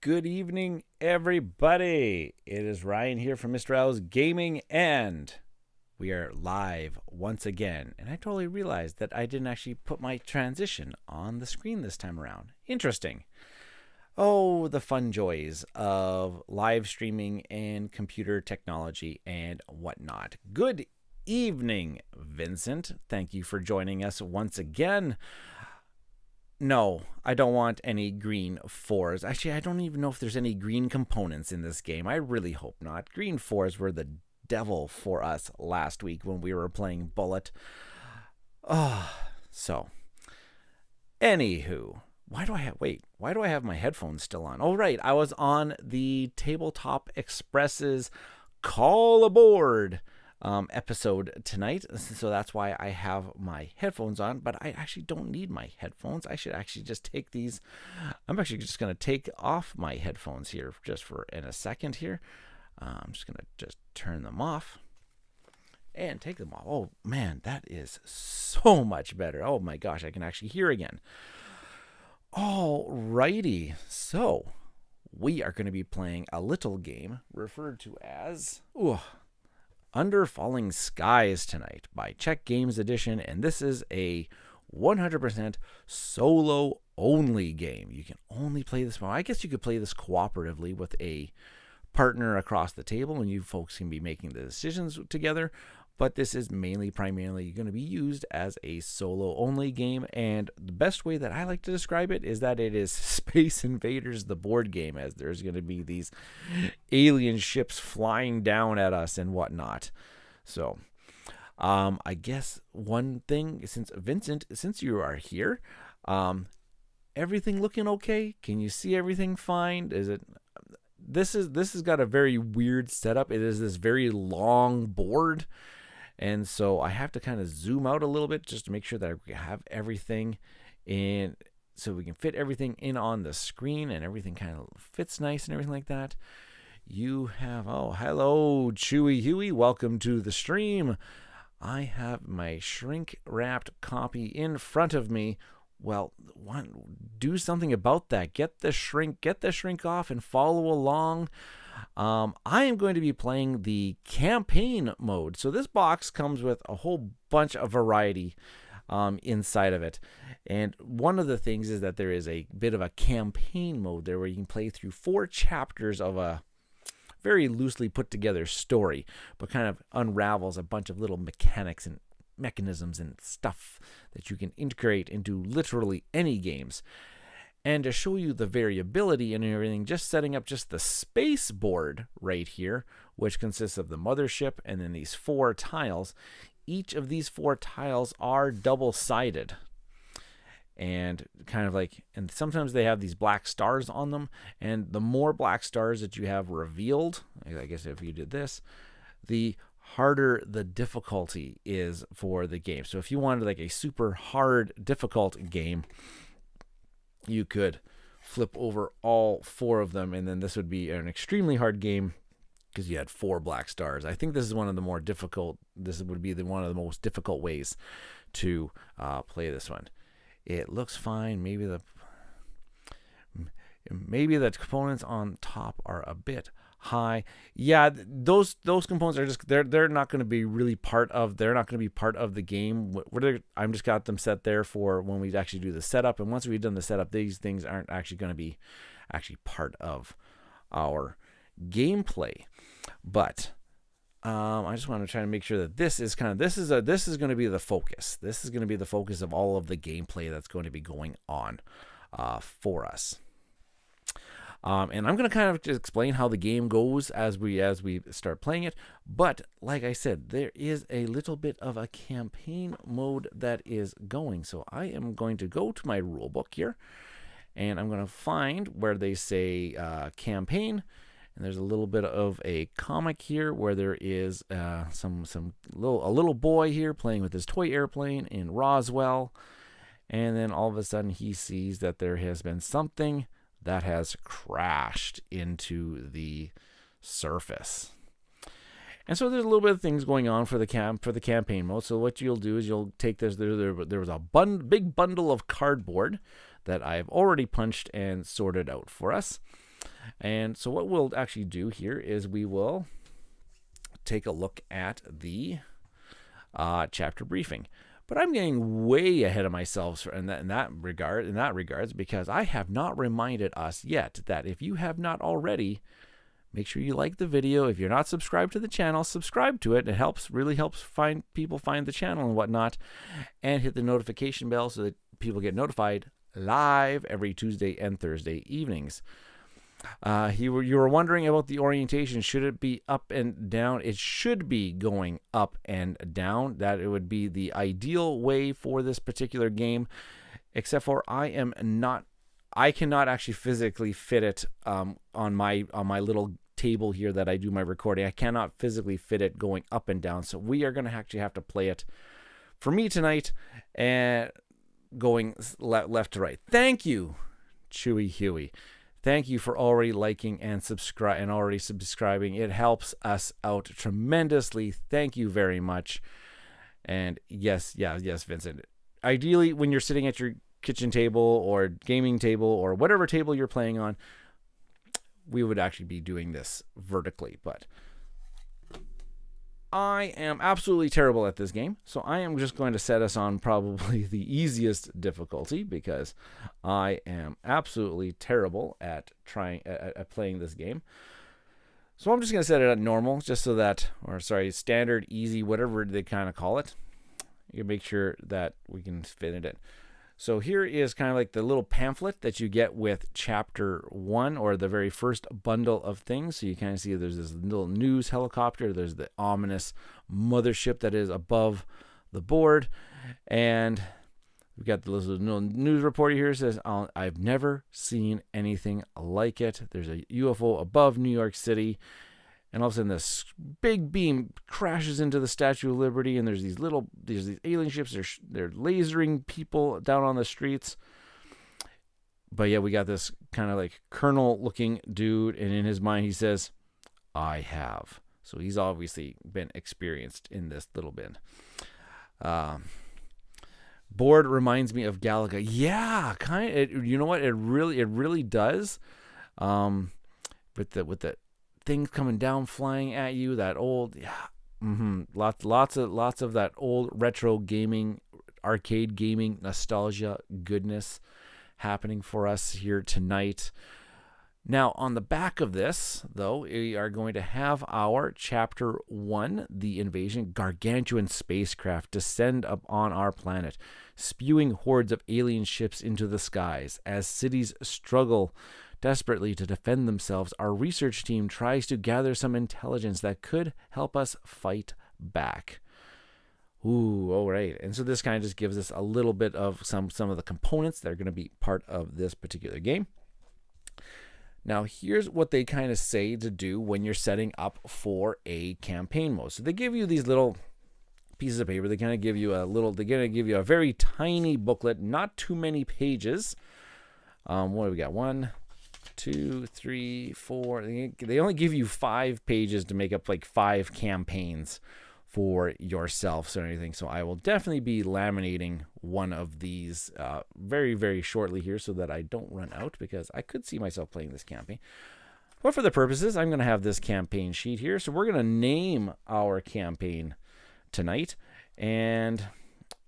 Good evening, everybody. It is Ryan here from Mista Rau's Gaming, and we are live once again. And I totally realized that I didn't actually put my transition on the screen this time around. Interesting. Oh, the fun joys of live streaming and computer technology and whatnot. Good evening, Vincent. Thank you for joining us once again. No, I don't want any green 4s. Actually, I don't even know if there's any green components in this game. I really hope not. Green 4s were the devil for us last week when we were playing Bullet. So, anywho, why do I have my headphones still on? Oh, right, I was on the Tabletop Express's Call Aboard episode tonight, so that's why I have my headphones on, but I actually don't need my headphones. I should actually just take these. I'm actually just going to take off my headphones here just for in a second here. I'm just going to just turn them off and take them off. Oh man, that is so much better. Oh my gosh, I can actually hear again. Alrighty, so we are going to be playing a little game referred to as Under Falling Skies tonight by Czech Games Edition, and this is a 100% solo-only game. You can only play this one. I guess you could play this cooperatively with a partner across the table, and you folks can be making the decisions together, but this is primarily going to be used as a solo-only game, and the best way that I like to describe it is that it is Space Invaders, the board game, as there's going to be these alien ships flying down at us and whatnot. So, I guess one thing, Vincent, since you are here, everything looking okay? Can you see everything fine? This has got a very weird setup. It is this very long board. And so I have to kind of zoom out a little bit just to make sure that I have everything in, so we can fit everything in on the screen and everything kind of fits nice and everything like that. You have, hello, Chewy Huey. Welcome to the stream. I have my shrink-wrapped copy in front of me. Well, do something about that. Get the shrink off and follow along. I am going to be playing the campaign mode. So this box comes with a whole bunch of variety inside of it. And one of the things is that there is a bit of a campaign mode there where you can play through 4 chapters of a very loosely put together story, but kind of unravels a bunch of little mechanics and mechanisms and stuff that you can integrate into literally any games. And to show you the variability and everything, just setting up just the space board right here, which consists of the mothership and then these 4 tiles. Each of these 4 tiles are double-sided. And kind of like, and sometimes they have these black stars on them. And the more black stars that you have revealed, I guess if you did this, the harder the difficulty is for the game. So if you wanted like a super hard, difficult game, you could flip over all 4 of them, and then this would be an extremely hard game because you had 4 black stars. I think this is one of the more difficult. This would be one of the most difficult ways to play this one. It looks fine. Maybe the components on top are a bit high. Yeah, those components are just they're not going to be really part of the game. I'm just got them set there for when we actually do the setup, and once we've done the setup, these things aren't actually going to be part of our gameplay. But I just want to try to make sure that this is going to be the focus. This is going to be the focus of all of the gameplay that's going to be going on for us. And I'm going to kind of just explain how the game goes as we start playing it. But like I said, there is a little bit of a campaign mode that is going. So I am going to go to my rule book here, and I'm going to find where they say campaign. And there's a little bit of a comic here where there is a little boy here playing with his toy airplane in Roswell. And then all of a sudden he sees that there has been something that has crashed into the surface. And so there's a little bit of things going on for the campaign mode. So what you'll do is you'll take this. There was a big bundle of cardboard that I've already punched and sorted out for us. And so what we'll actually do here is we will take a look at the chapter briefing. But I'm getting way ahead of myself in that regards, because I have not reminded us yet that if you have not already, make sure you like the video. If you're not subscribed to the channel, subscribe to it. It really helps people find the channel and whatnot. And hit the notification bell so that people get notified live every Tuesday and Thursday evenings. You were wondering about the orientation. Should it be up and down? It should be going up and down. That it would be the ideal way for this particular game, except for I cannot actually physically fit it on my little table here that I do my recording. I cannot physically fit it going up and down. So we are going to actually have to play it for me tonight and going left to right. Thank you, Chewy Huey. Thank you for already liking and subscribing. It helps us out tremendously. Thank you very much. And yes, Vincent. Ideally, when you're sitting at your kitchen table or gaming table or whatever table you're playing on, we would actually be doing this vertically. But I am absolutely terrible at this game, so I am just going to set us on probably the easiest difficulty because I am absolutely terrible at playing this game. So I'm just going to set it at normal, just so that, standard, easy, whatever they kind of call it. You can make sure that we can fit it in. So here is kind of like the little pamphlet that you get with chapter 1, or the very first bundle of things. So you kind of see there's this little news helicopter. There's the ominous mothership that is above the board. And we've got the little news reporter here. It says, I've never seen anything like it. There's a UFO above New York City. And all of a sudden, this big beam crashes into the Statue of Liberty, and there's these alien ships. They're lasering people down on the streets. But yeah, we got this kind of like colonel-looking dude, and in his mind, he says, "I have." So he's obviously been experienced in this little bit. Board reminds me of Galaga. Yeah, kind of. You know what? It really does. With the things coming down, flying at you, that old, lots of that old retro gaming, arcade gaming nostalgia goodness happening for us here tonight. Now, on the back of this, though, we are going to have our Chapter 1, The Invasion. Gargantuan spacecraft descend upon our planet, spewing hordes of alien ships into the skies. As cities struggle desperately to defend themselves, our research team tries to gather some intelligence that could help us fight back. Ooh, all right. And so this kind of just gives us a little bit of some of the components that are going to be part of this particular game. Now, here's what they kind of say to do when you're setting up for a campaign mode. So they give you these little pieces of paper. They're going to give you a very tiny booklet, not too many pages. What do we got? 1, 2, 3, 4. They only give you 5 pages to make up like 5 campaigns for yourself or anything. So I will definitely be laminating one of these very, very shortly here so that I don't run out, because I could see myself playing this campaign. But for the purposes, I'm going to have this campaign sheet here. So we're going to name our campaign tonight. And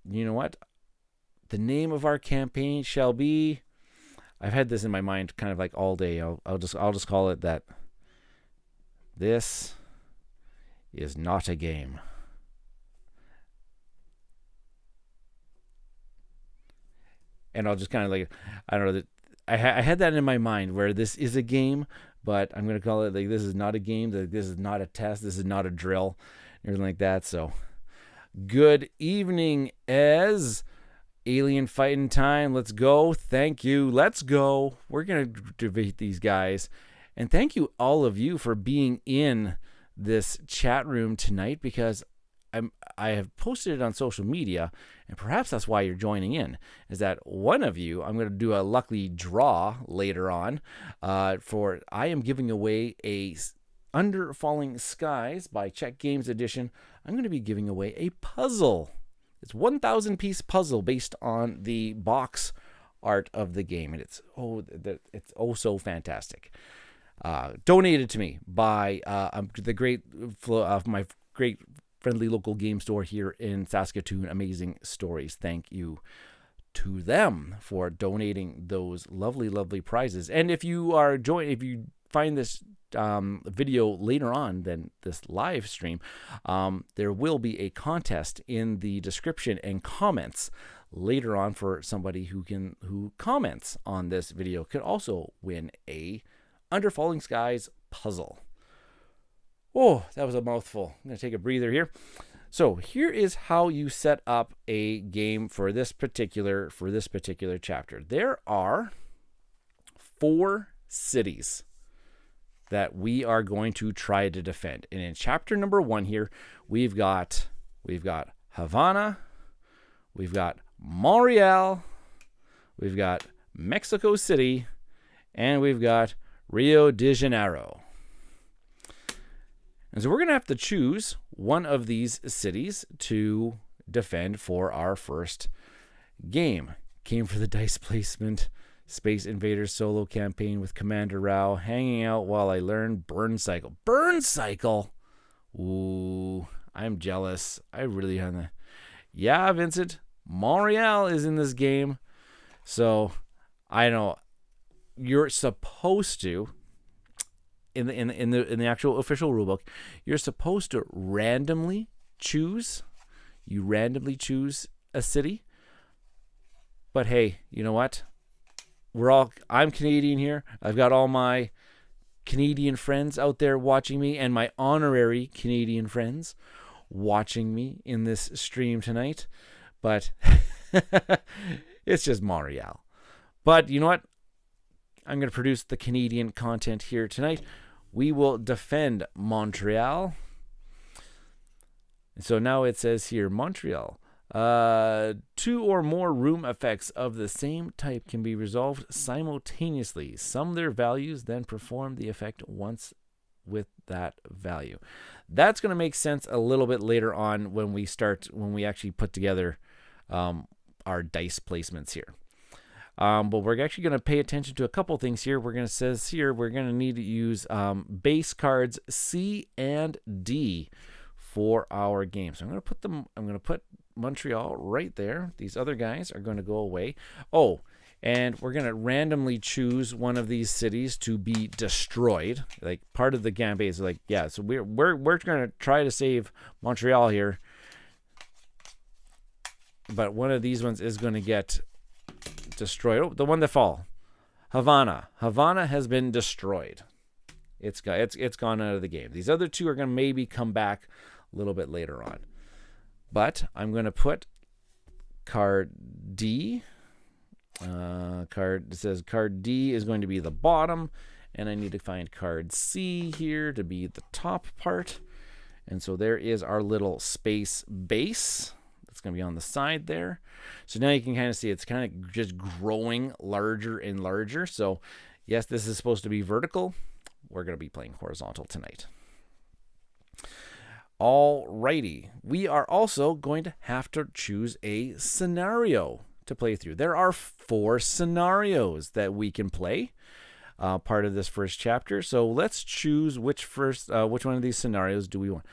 you know what? The name of our campaign shall be, I've had this in my mind kind of like all day. I'll just call it that. This is not a game. And I'll just kind of like, I don't know, I had that in my mind where this is a game, but I'm going to call it like, this is not a game, this is not a test, this is not a drill, everything like that. So good evening, Ez. Alien fighting time. Let's go. Thank you. Let's go. We're going to debate these guys. And thank you, all of you, for being in this chat room tonight, because I have posted it on social media, and perhaps that's why you're joining in, is that one of you, I'm going to do a lucky draw later on for, I am giving away a Under Falling Skies by Czech Games Edition. I'm going to be giving away a puzzle. It's 1,000-piece puzzle based on the box art of the game, and it's so fantastic. donated to me by the great flow of my great friendly local game store here in Saskatoon, Amazing Stories. Thank you to them for donating those lovely, lovely prizes. And if you find this video later on than this live stream, there will be a contest in the description and comments later on for somebody who comments on this video could also win a Under Falling Skies puzzle. Oh, that was a mouthful. I'm going to take a breather here. So here is how you set up a game for this particular chapter. There are 4 cities that we are going to try to defend. And in chapter number 1 here, we've got Havana, we've got Montreal, we've got Mexico City, and we've got Rio de Janeiro. And so we're going to have to choose one of these cities to defend for our first game. Came for the dice placement, Space Invaders solo campaign with Commander Rau, hanging out while I learn Burn Cycle. Burn Cycle? Ooh, I'm jealous. I really have that. Yeah, Vincent, Montreal is in this game. So I know you're supposed to, in the actual official rulebook, you're supposed to randomly choose. You randomly choose a city. But hey, you know what? I'm Canadian here. I've got all my Canadian friends out there watching me, and my honorary Canadian friends watching me in this stream tonight. But it's just Montreal. But you know what? I'm going to produce the Canadian content here tonight. We will defend Montreal. So now it says here, Montreal. 2 or more room effects of the same type can be resolved simultaneously. Sum their values, then perform the effect once with that value. That's going to make sense a little bit later on when we actually put together our dice placements here. But we're actually going to pay attention to a couple things here. We're going to need to use base cards C and D for our game. So I'm going to put Montreal right there. These other guys are going to go away. Oh, and we're going to randomly choose one of these cities to be destroyed. Like part of the campaign is like, yeah, so we're going to try to save Montreal here. But one of these ones is going to get destroyed. Oh, the one that fall. Havana. Havana has been destroyed. It's gone out of the game. These other 2 are going to maybe come back a little bit later on. But I'm going to put card D. It says card D is going to be the bottom, and I need to find card C here to be the top part. And so there is our little space base. It's going to be on the side there. So now you can kind of see it's kind of just growing larger and larger. So yes, this is supposed to be vertical. We're going to be playing horizontal tonight. Alrighty. We are also going to have to choose a scenario to play through. There are 4 scenarios that we can play part of this first chapter. So let's choose which one of these scenarios do we want.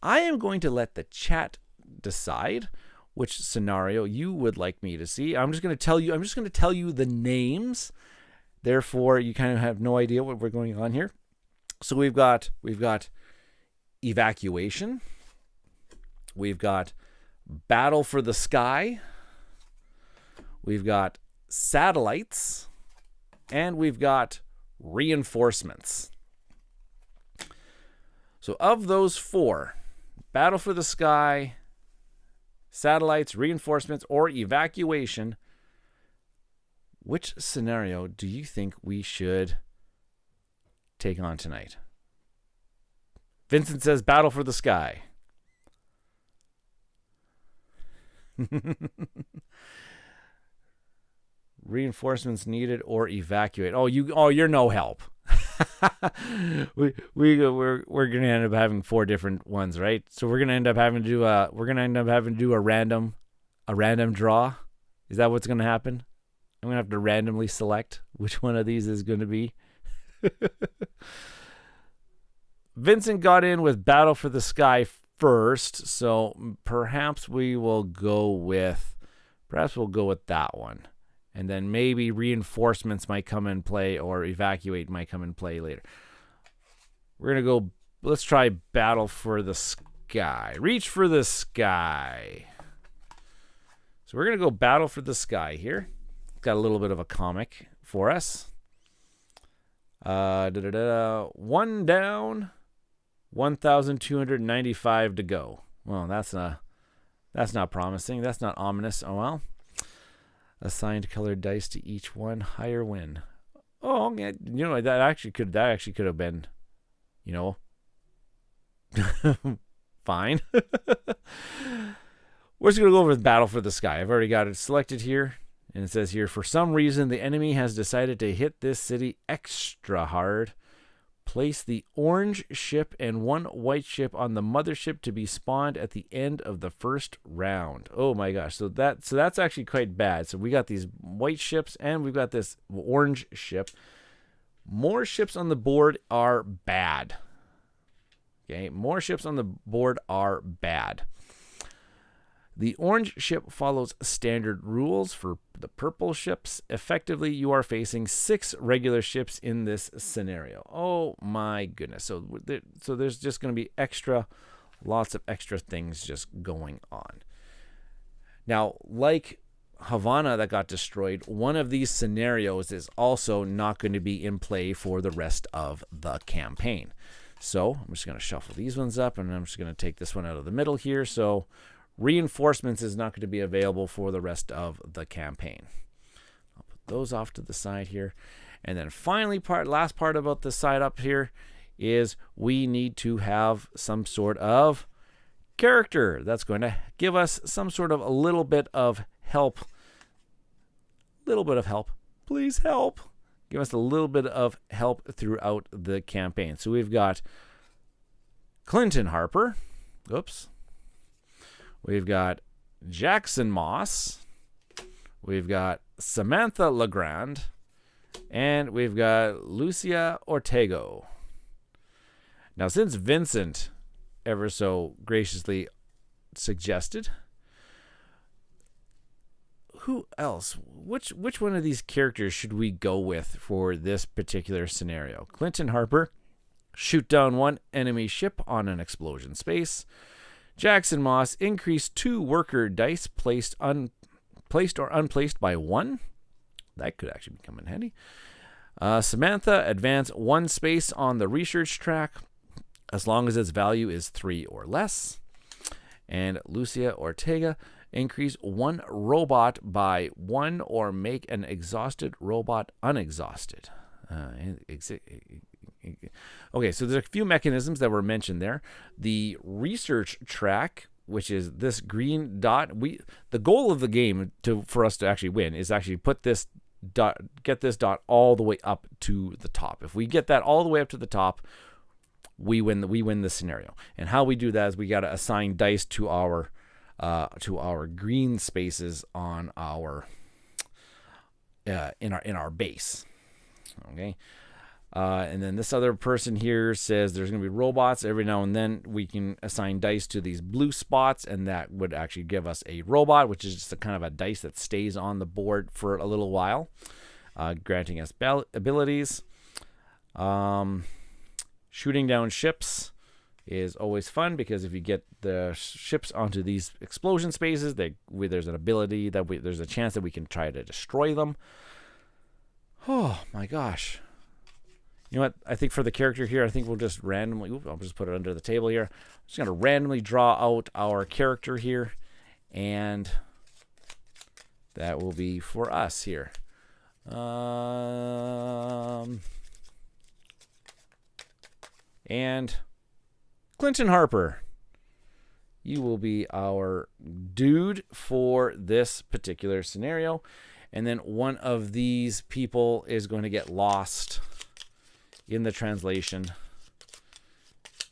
I am going to let the chat decide which scenario you would like me to see. I'm just going to tell you the names. Therefore, you kind of have no idea what we're going on here. So we've got evacuation. We've got battle for the sky. We've got satellites, and we've got reinforcements. So of those 4, battle for the sky, satellites, reinforcements, or evacuation, which scenario do you think we should take on tonight? Vincent says battle for the sky. Reinforcements needed or evacuate. You're no help. we're gonna end up having 4 different ones, right? So we're gonna end up having to do a random draw. Is that what's gonna happen? I'm gonna have to randomly select which one of these is gonna be. Vincent got in with Battle for the Sky first, so perhaps we'll go with that one. And then maybe reinforcements might come in play, or evacuate might come in play later. We're going to go, let's try Battle for the Sky. Reach for the Sky. So we're going to go Battle for the Sky here. Got a little bit of a comic for us. One down, 1,295 to go. Well, that's not promising. That's not ominous. Oh well. Assigned colored dice to each one. Higher win. Oh, okay. You know, that actually could have been, you know, fine. We're just going to go over with Battle for the Sky. I've already got it selected here. And it says here, for some reason, the enemy has decided to hit this city extra hard. Place the orange ship and one white ship on the mothership to be spawned at the end of the first round. Oh my gosh. So that's actually quite bad. So we got these white ships and we've got this orange ship. More ships on the board are bad. Okay, more ships on the board are bad. The orange ship follows standard rules for the purple ships. Effectively, you are facing 6 regular ships in this scenario. Oh my goodness. So there's just going to be lots of extra things just going on. Now, like Havana that got destroyed, one of these scenarios is also not going to be in play for the rest of the campaign. So I'm just going to shuffle these ones up, and I'm just going to take this one out of the middle here. So reinforcements is not going to be available for the rest of the campaign. I'll put those off to the side here. And then finally, last part about the side up here is we need to have some sort of character that's going to give us some sort of a little bit of help. Please help. Give us a little bit of help throughout the campaign. So we've got Clinton Harper. Oops. We've got Jackson Moss. We've got Samantha Legrand. And we've got Lucia Ortego. Now, since Vincent ever so graciously suggested, who else? Which one of these characters should we go with for this particular scenario? Clinton Harper, shoot down 1 enemy ship on an explosion space. Jackson Moss, increase 2 worker dice placed or unplaced by 1. That could actually come in handy. Samantha, advance 1 space on the research track as long as its value is 3 or less. And Lucia Ortega, increase 1 robot by 1 or make an exhausted robot unexhausted. Okay, so there's a few mechanisms that were mentioned there. The research track, which is this green dot. The goal of the game for us to actually win is actually put this dot, get this dot all the way up to the top. If we get that all the way up to the top, we win the scenario. And how we do that is we got to assign dice to our green spaces on our in our base. Okay. And then this other person here says there's going to be robots. Every now and then we can assign dice to these blue spots, and that would actually give us a robot, which is just a kind of a dice that stays on the board for a little while, granting us abilities. Shooting down ships is always fun because if you get the ships onto these explosion spaces, there's an ability there's a chance that we can try to destroy them. Oh my gosh. You know what? I think for the character here, I think we'll just randomly... I'll just put it under the table here. I'm just going to randomly draw out our character here. And that will be for us here. And Clinton Harper. You will be our dude for this particular scenario. And then one of these people is going to get lost in the translation,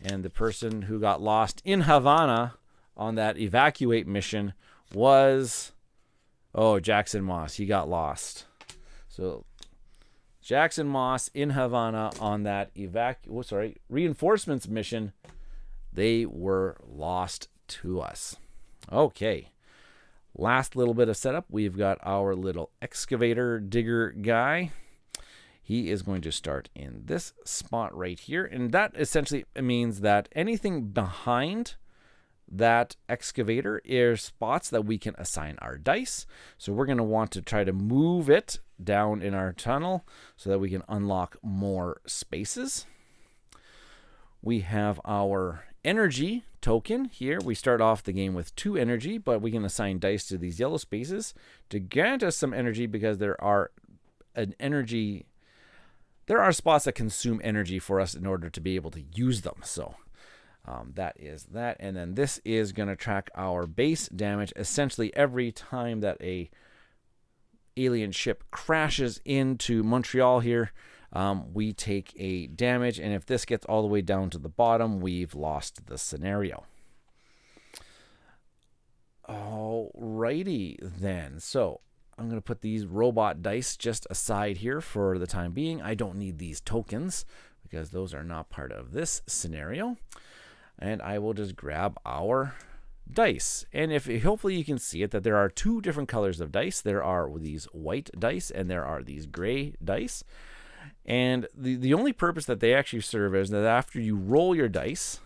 and the person who got lost in Havana on that evacuate mission was Jackson Moss. He got lost. So Jackson Moss in Havana on that reinforcements mission, they were lost to us. Okay. Last little bit of setup. We've got our little excavator digger guy. He is going to start in this spot right here. And that essentially means that anything behind that excavator is spots that we can assign our dice. So we're going to want to try to move it down in our tunnel so that we can unlock more spaces. We have our energy token here. We start off the game with 2 energy, but we can assign dice to these yellow spaces to grant us some energy, because there are spots that consume energy for us in order to be able to use them. So that is that. And then this is going to track our base damage. Essentially, every time that a alien ship crashes into Montreal here, we take a damage. And if this gets all the way down to the bottom, we've lost the scenario. Alrighty then. So I'm going to put these robot dice just aside here for the time being. I don't need these tokens because those are not part of this scenario. And I will just grab our dice. And hopefully you can see it, that there are 2 different colors of dice. There are these white dice and there are these gray dice. And the only purpose that they actually serve is that after you roll your dice,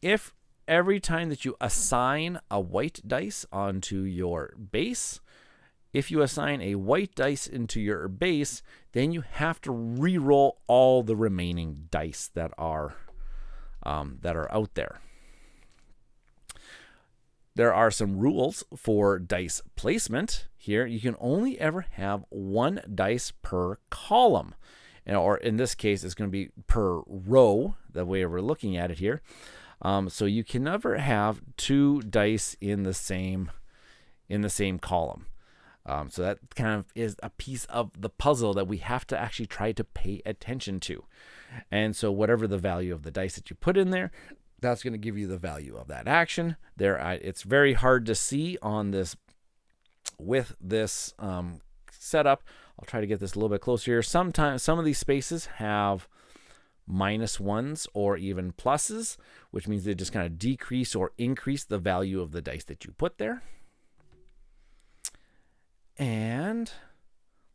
if every time that you assign a white dice onto your base, if you assign a white dice into your base, then you have to re-roll all the remaining dice that are out there. There are some rules for dice placement here. You can only ever have 1 dice per column, or in this case, it's going to be per row, the way we're looking at it here. So you can never have 2 dice in the same column. So that kind of is a piece of the puzzle that we have to actually try to pay attention to. And so whatever the value of the dice that you put in there, that's going to give you the value of that action. It's very hard to see on this with this setup. I'll try to get this a little bit closer here. Sometimes some of these spaces have -1s or even pluses, which means they just kind of decrease or increase the value of the dice that you put there. And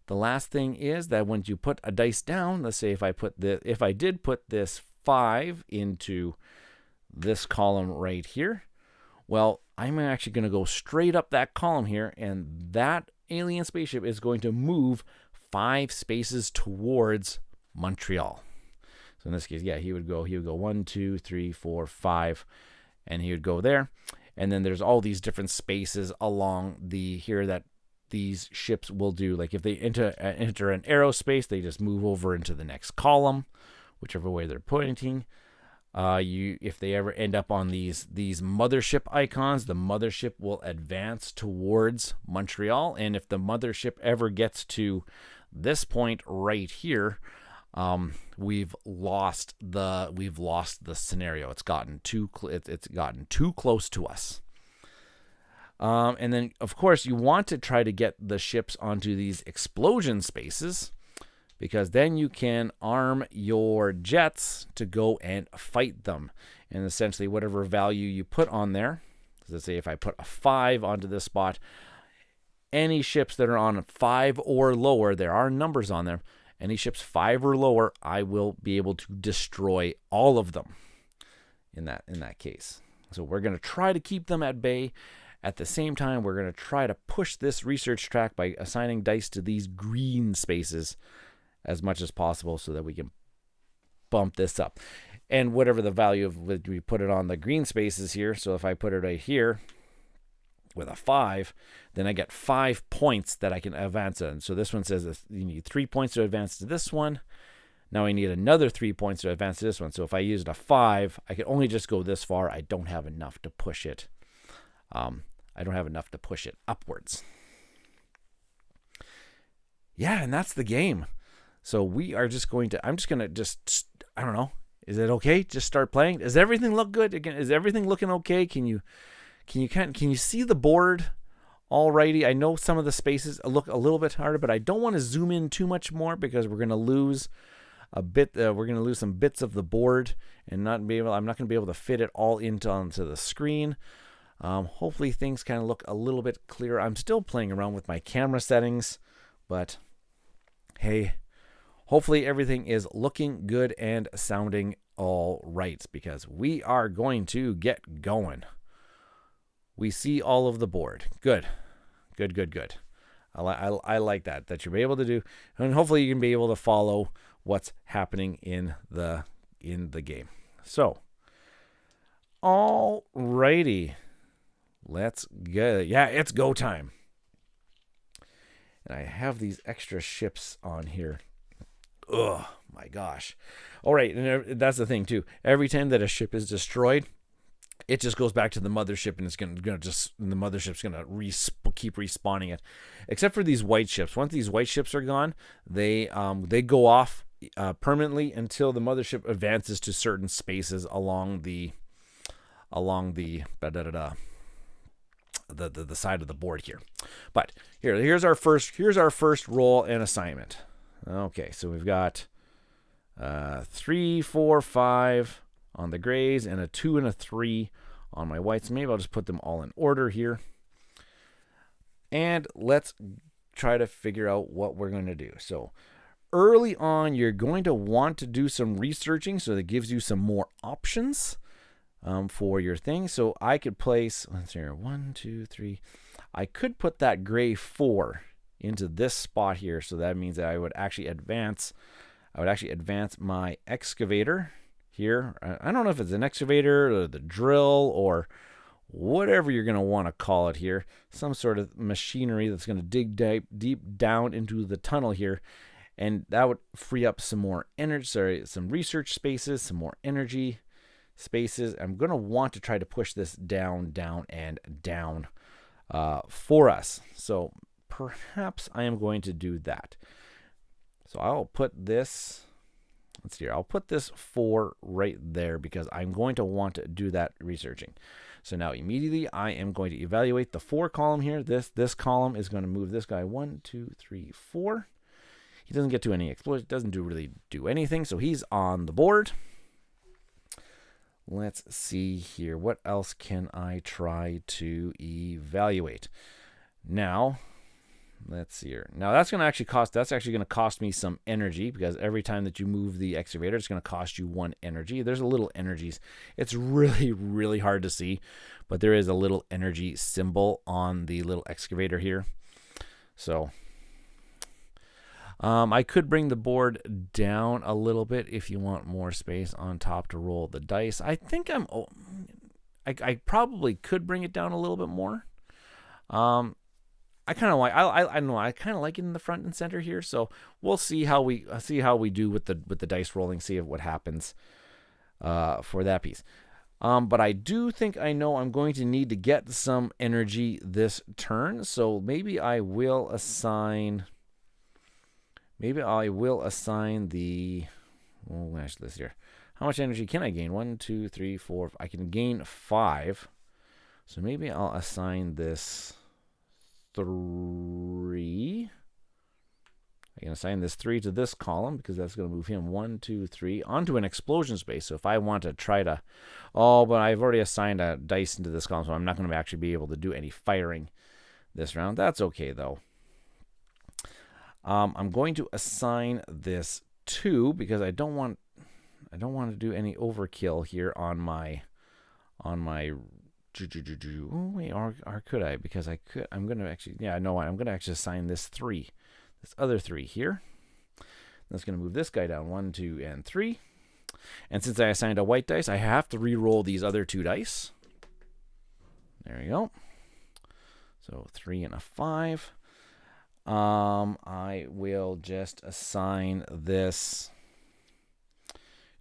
the last thing is that when you put a dice down, let's say if I did put this 5 into this column right here, well, I'm actually going to go straight up that column here, and that alien spaceship is going to move 5 spaces towards Montreal. So in this case, yeah, he would go 1, 2, 3, 4, 5, and he would go there. And then there's all these different spaces along here that these ships will do. Like if they enter an aerospace, they just move over into the next column, whichever way they're pointing. If they ever end up on these mothership icons, the mothership will advance towards Montreal. And if the mothership ever gets to this point right here, we've lost the scenario. It's gotten too close to us. And then, of course, you want to try to get the ships onto these explosion spaces, because then you can arm your jets to go and fight them. And essentially, whatever value you put on there, let's say if I put a 5 onto this spot, any ships that are on 5 or lower, there are numbers on there, any ships 5 or lower, I will be able to destroy all of them in that case. So we're going to try to keep them at bay. At the same time, we're going to try to push this research track by assigning dice to these green spaces as much as possible so that we can bump this up. And whatever the value of we put it on the green spaces here, so if I put it right here with a 5, then I get 5 points that I can advance in. So this one says you need 3 points to advance to this one. Now I need another 3 points to advance to this one. So if I used a 5, I can only just go this far. I don't have enough to push it. I don't have enough to push it upwards. Yeah, and that's the game. So we are just going to, I don't know. Is it okay? Just start playing. Does everything look good? Again, is everything looking okay? Can you see the board Alrighty, I know some of the spaces look a little bit harder, but I don't want to zoom in too much more because we're going to lose a bit. We're going to lose some bits of the board and I'm not going to be able to fit it all onto the screen. Hopefully things kind of look a little bit clearer. I'm still playing around with my camera settings, but hey, hopefully everything is looking good and sounding all right because we are going to get going. We see all of the board. Good. I like that you'll be able to do, and hopefully you can be able to follow what's happening in the game. So, alrighty, let's go. Yeah, it's go time. And I have these extra ships on here. Oh my gosh! All right, and that's the thing too. Every time that a ship is destroyed, it just goes back to the mothership, and the mothership's gonna keep respawning it. Except for these white ships. Once these white ships are gone, they go off permanently until the mothership advances to certain spaces along the side of the board here. But here's our first role and assignment. Okay, so we've got 3, 4, 5 on the grays and a 2 and a 3 on my whites. Maybe I'll just put them all in order here. And let's try to figure out what we're going to do. So early on, you're going to want to do some researching so that gives you some more options for your thing. So I could place, let's see here, 1, 2, 3. I could put that gray 4 into this spot here. So that means that I would actually advance my excavator here. I don't know if it's an excavator or the drill or whatever you're going to want to call it here. Some sort of machinery that's going to dig deep down into the tunnel here. And that would free up some more energy, some research spaces, some more energy spaces. I'm going to want to try to push this down for us. So perhaps I am going to do that. So I'll put this, let's see here, I'll put this 4 right there because I'm going to want to do that researching. So now immediately I am going to evaluate the 4 column here. This column is going to move this guy 1, 2, 3, 4. He doesn't get to any explosion, doesn't really do anything, so he's on the board. Let's see here. What else can I try to evaluate? Now, let's see here. Now that's actually going to cost me some energy because every time that you move the excavator, it's going to cost you 1 energy. There's a little energies. It's really, really hard to see, but there is a little energy symbol on the little excavator here. So I could bring the board down a little bit if you want more space on top to roll the dice. I think I probably could bring it down a little bit more. I kind of like I don't know, I kind of like it in the front and center here. So we'll see how we do with the dice rolling. See what happens for that piece. But I do think I know I'm going to need to get some energy this turn. So maybe I will assign. The. Oh, actually, this here. How much energy can I gain? 1, 2, 3, 4. I can gain 5. So maybe I'll assign this 3. I can assign this 3 to this column because that's going to move him 1, 2, 3 onto an explosion space. So if I want to try to, but I've already assigned a dice into this column, so I'm not going to actually be able to do any firing this round. That's okay though. I'm going to assign this 2 because I don't want to do any overkill here on my. Oh, wait, or could I? Because I'm going to actually. Yeah, no, I'm going to actually assign this 3, this other 3 here. That's going to move this guy down 1, 2, and 3. And since I assigned a white dice, I have to re-roll these other 2 dice. There we go. So 3 and a 5. I will just assign this.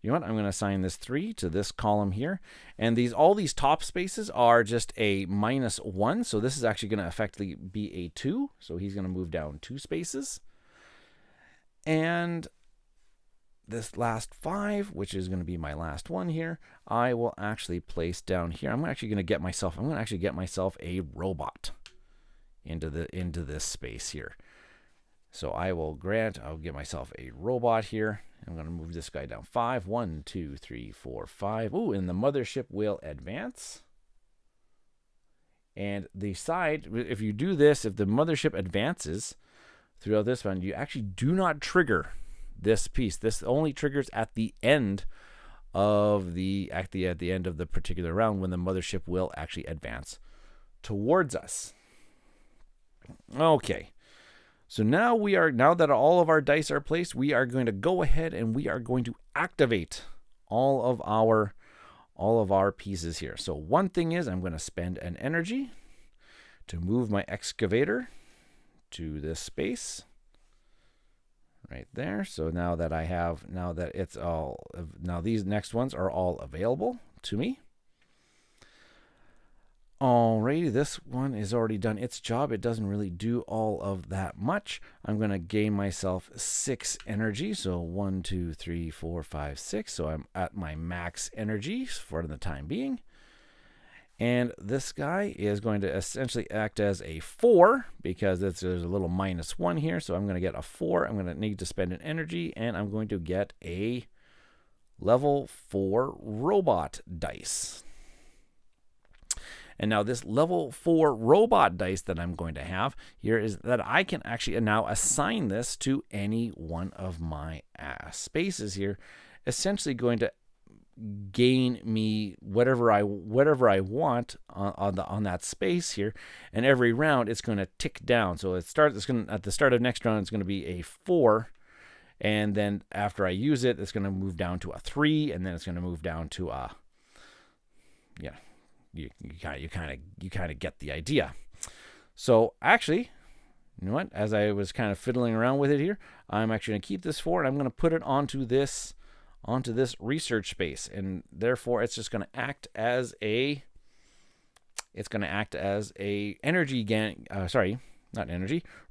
You know what? I'm going to assign this 3 to this column here. And all these top spaces are just a -1. So this is actually going to effectively be a 2. So he's going to move down 2 spaces. And this last 5, which is going to be my last one here, I will actually place down here. I'm actually going to get myself a robot into this space here. So I'll get myself a robot here. I'm going to move this guy down 5. 1, 2, 3, 4, 5. Ooh, and the mothership will advance. And the side, if you do this, if the mothership advances throughout this one, you actually do not trigger this piece. This only triggers at the end of the end of the particular round, when the mothership will actually advance towards us. Okay. So now that all of our dice are placed, we are going to go ahead and we are going to activate all of our pieces here. So one thing is, I'm going to spend an energy to move my excavator to this space right there. So now these next ones are all available to me. Alrighty, this one is already done its job. It doesn't really do all of that much. I'm going to gain myself 6 energy. So 1, 2, 3, 4, 5, 6. So I'm at my max energy for the time being. And this guy is going to essentially act as a 4, because there's a little -1 here. So I'm going to get a 4. I'm going to need to spend an energy, and I'm going to get a level 4 robot dice. And now this level 4 robot dice that I'm going to have here is that I can actually now assign this to any one of my spaces here, essentially going to gain me whatever I want on that space here. And every round it's going to tick down. So at the start of next round it's going to be a 4, and then after I use it, it's going to move down to a 3, and then it's going to move down to a You kind of get the idea. So actually, you know what? As I was kind of fiddling around with it here, I'm actually going to keep this 4, and I'm going to put it onto this research space, and therefore it's just going to act as a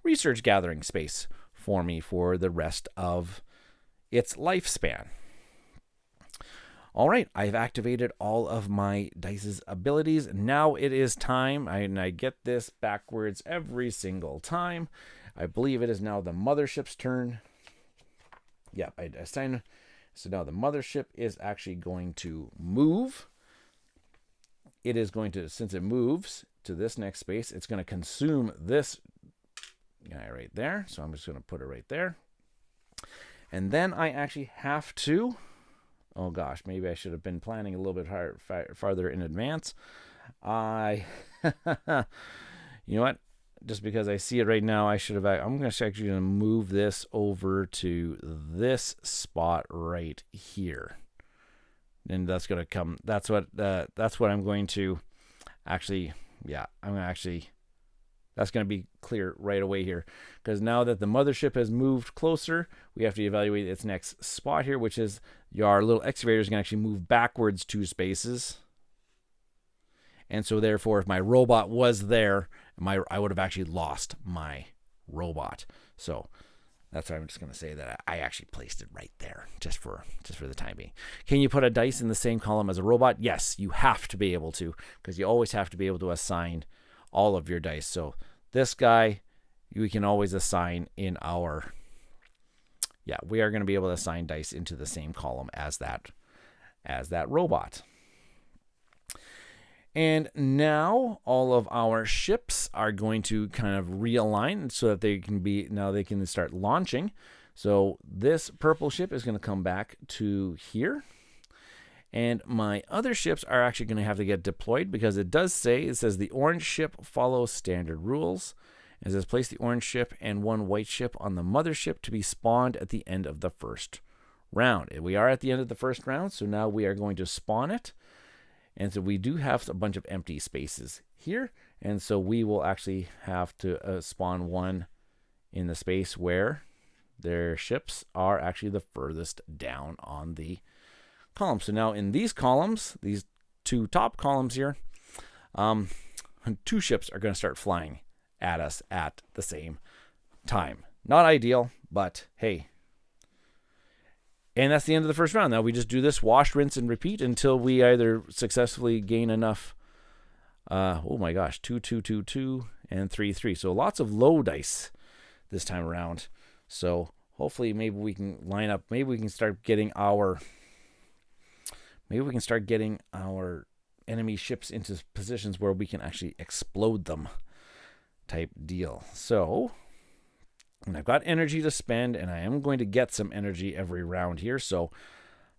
research gathering space for me for the rest of its lifespan. All right, I've activated all of my dice's abilities. Now it is time, and I get this backwards every single time. I believe it is now the mothership's turn. Yeah, I assign. So now the mothership is actually going to move. It is going to, since it moves to this next space, it's going to consume this guy right there. So I'm just going to put it right there. And then I actually have to... Oh gosh, maybe I should have been planning a little bit farther in advance. You know what? Just because I see it right now, I'm actually going to move this over to this spot right here. And that's going to come. That's what I'm going to actually. Yeah, that's going to be clear right away here, because now that the mothership has moved closer, we have to evaluate its next spot here, which is our little excavator is going to actually move backwards 2 spaces. And so therefore, if my robot was there, I would have actually lost my robot. So that's why I'm just going to say that I actually placed it right there, just for the time being. Can you put a dice in the same column as a robot? Yes, you have to be able to, because you always have to be able to assign all of your dice. So this guy, we can always assign in our... Yeah, we are going to be able to assign dice into the same column as that robot. And now all of our ships are going to kind of realign so that they can start launching. So this purple ship is going to come back to here. And my other ships are actually going to have to get deployed, because it says the orange ship follows standard rules. It says place the orange ship and 1 white ship on the mothership to be spawned at the end of the first round. And we are at the end of the first round, so now we are going to spawn it. And so we do have a bunch of empty spaces here, and so we will actually have to spawn 1 in the space where their ships are actually the furthest down on the column. So now in these columns, these 2 top columns here, 2 ships are going to start flying at us at the same time. Not ideal, but hey. And that's the end of the first round. Now we just do this wash, rinse, and repeat until we either successfully gain enough. Oh my gosh, 2, 2, 2, 2, and 3, 3. So lots of low dice this time around. So hopefully maybe we can line up. Maybe we can start getting our enemy ships into positions where we can actually explode them type deal. So, and I've got energy to spend, and I am going to get some energy every round here. So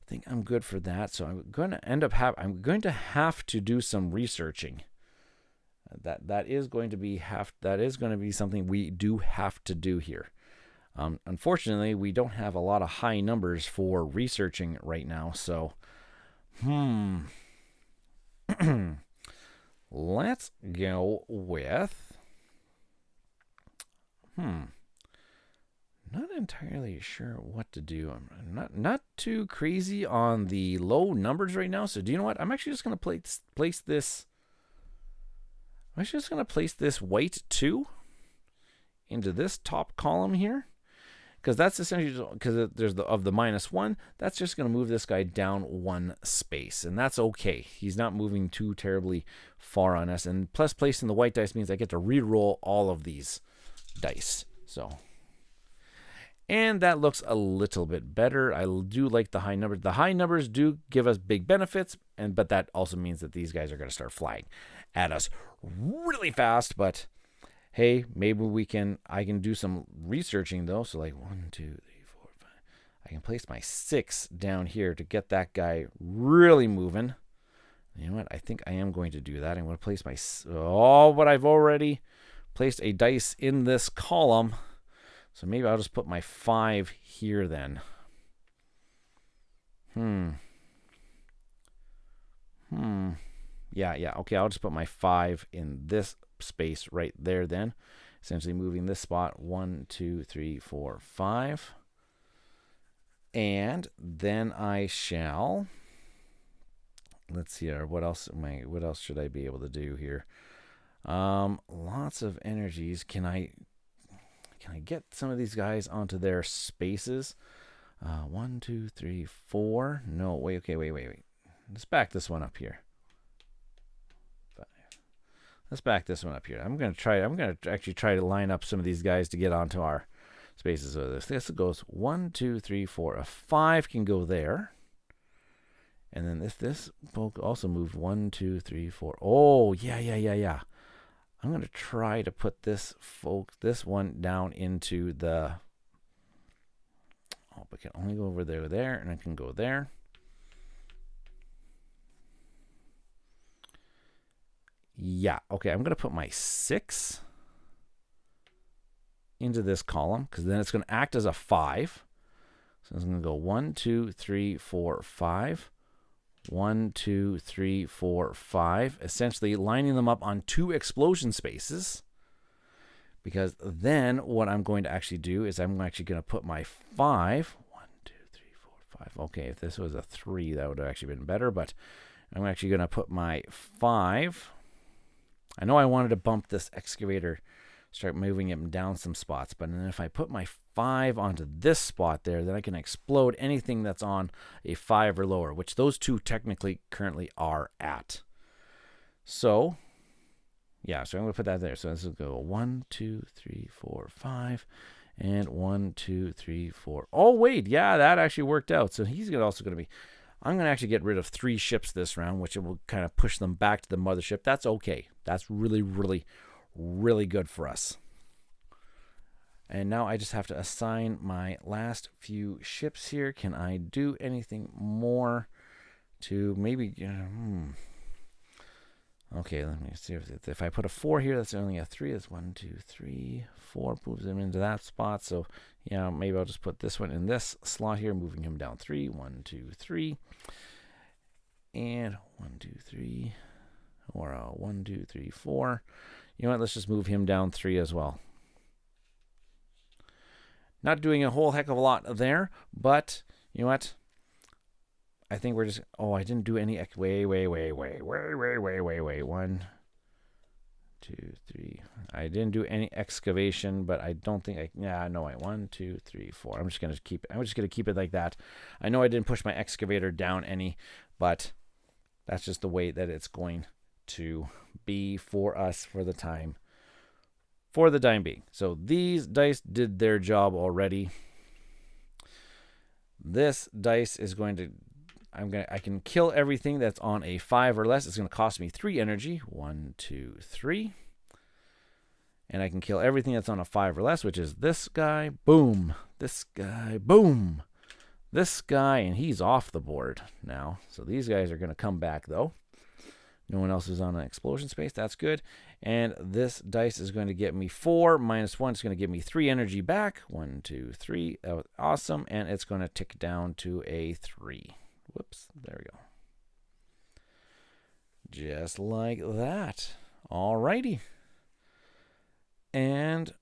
I think I'm good for that. So I'm going to have to do some researching. That is going to be something we do have to do here. Unfortunately, we don't have a lot of high numbers for researching right now. So, let's go with, not entirely sure what to do. I'm not too crazy on the low numbers right now. So do you know what? I'm actually just going to place this. I'm actually just going to place this white 2 into this top column here. Because that's essentially, because there's the -1, that's just going to move this guy down 1 space. And that's okay. He's not moving too terribly far on us. And plus placing the white dice means I get to re-roll all of these dice. So, and that looks a little bit better. I do like the high numbers. The high numbers do give us big benefits, but that also means that these guys are going to start flying at us really fast. But hey, maybe I can do some researching though. So like 1, 2, 3, 4, 5. I can place my 6 down here to get that guy really moving. You know what? I think I am going to do that. I'm going to place but I've already placed a dice in this column. So maybe I'll just put my 5 here then. Yeah. Okay, I'll just put my 5 in this space right there then. Essentially moving this spot 1, 2, 3, 4, 5. And then I shall, let's see here, what else should I be able to do here? Lots of energies. Can I get some of these guys onto their spaces? 1, 2, 3, 4. No, wait. Let's back this one up here. 5. Let's back this one up here. I'm going to actually try to line up some of these guys to get onto our spaces. So this goes 1, 2, 3, 4. A 5 can go there. And then if this folk also moved 1, 2, 3, 4. Oh, yeah. I'm going to try to put this one down into the, but can only go over there, and I can go there. Yeah, okay, I'm going to put my 6 into this column, because then it's going to act as a 5. So it's going to go 1, 2, 3, 4, 5. 1, 2, 3, 4, 5. Essentially lining them up on 2 explosion spaces. Because then what I'm going to actually do is I'm actually going to put my 5. 1, 2, 3, 4, 5. Okay, if this was a 3, that would have actually been better. But I'm actually going to put my 5. I know I wanted to bump this excavator, start moving him down some spots. But then if I put my 5 onto this spot there, then I can explode anything that's on a 5 or lower, which those 2 technically currently are at. So, yeah, so I'm going to put that there. So this will go 1, 2, 3, 4, 5, and 1, 2, 3, 4. Oh, wait, yeah, that actually worked out. So he's also going to be, I'm going to actually get rid of 3 ships this round, which will kind of push them back to the mothership. That's okay. That's really, really, really good for us. And now I just have to assign my last few ships here. Can I do anything more to maybe... Okay, let me see. If I put a 4 here, that's only a 3. That's 1, 2, 3, 4. Moves him into that spot. So, yeah, maybe I'll just put this one in this slot here, moving him down 3. 1, 2, 3. And 1, 2, 3. Or 1, 2, 3, 4. You know what? Let's just move him down 3 as well. Not doing a whole heck of a lot there, but you know what? I think we're just... Oh, I didn't do any... Wait. 1, 2, 3. I didn't do any excavation, but I don't think I... Yeah, no, wait. 1, 2, 3, 4. I'm just gonna keep it like that. I know I didn't push my excavator down any, but that's just the way that it's going to be for us for the time for the time being. So these dice did their job already. This dice is going to, I can kill everything that's on a 5 or less. It's going to cost me 3 energy. 1, 2, 3. And I can kill everything that's on a 5 or less, which is this guy, boom. This guy, boom. This guy, and he's off the board now. So these guys are going to come back, though. No one else is on an explosion space. That's good. And this dice is going to get me 4 minus 1. It's going to give me 3 energy back. 1, 2, 3. That was awesome. And it's going to tick down to a 3. Whoops. There we go. Just like that. Alrighty. And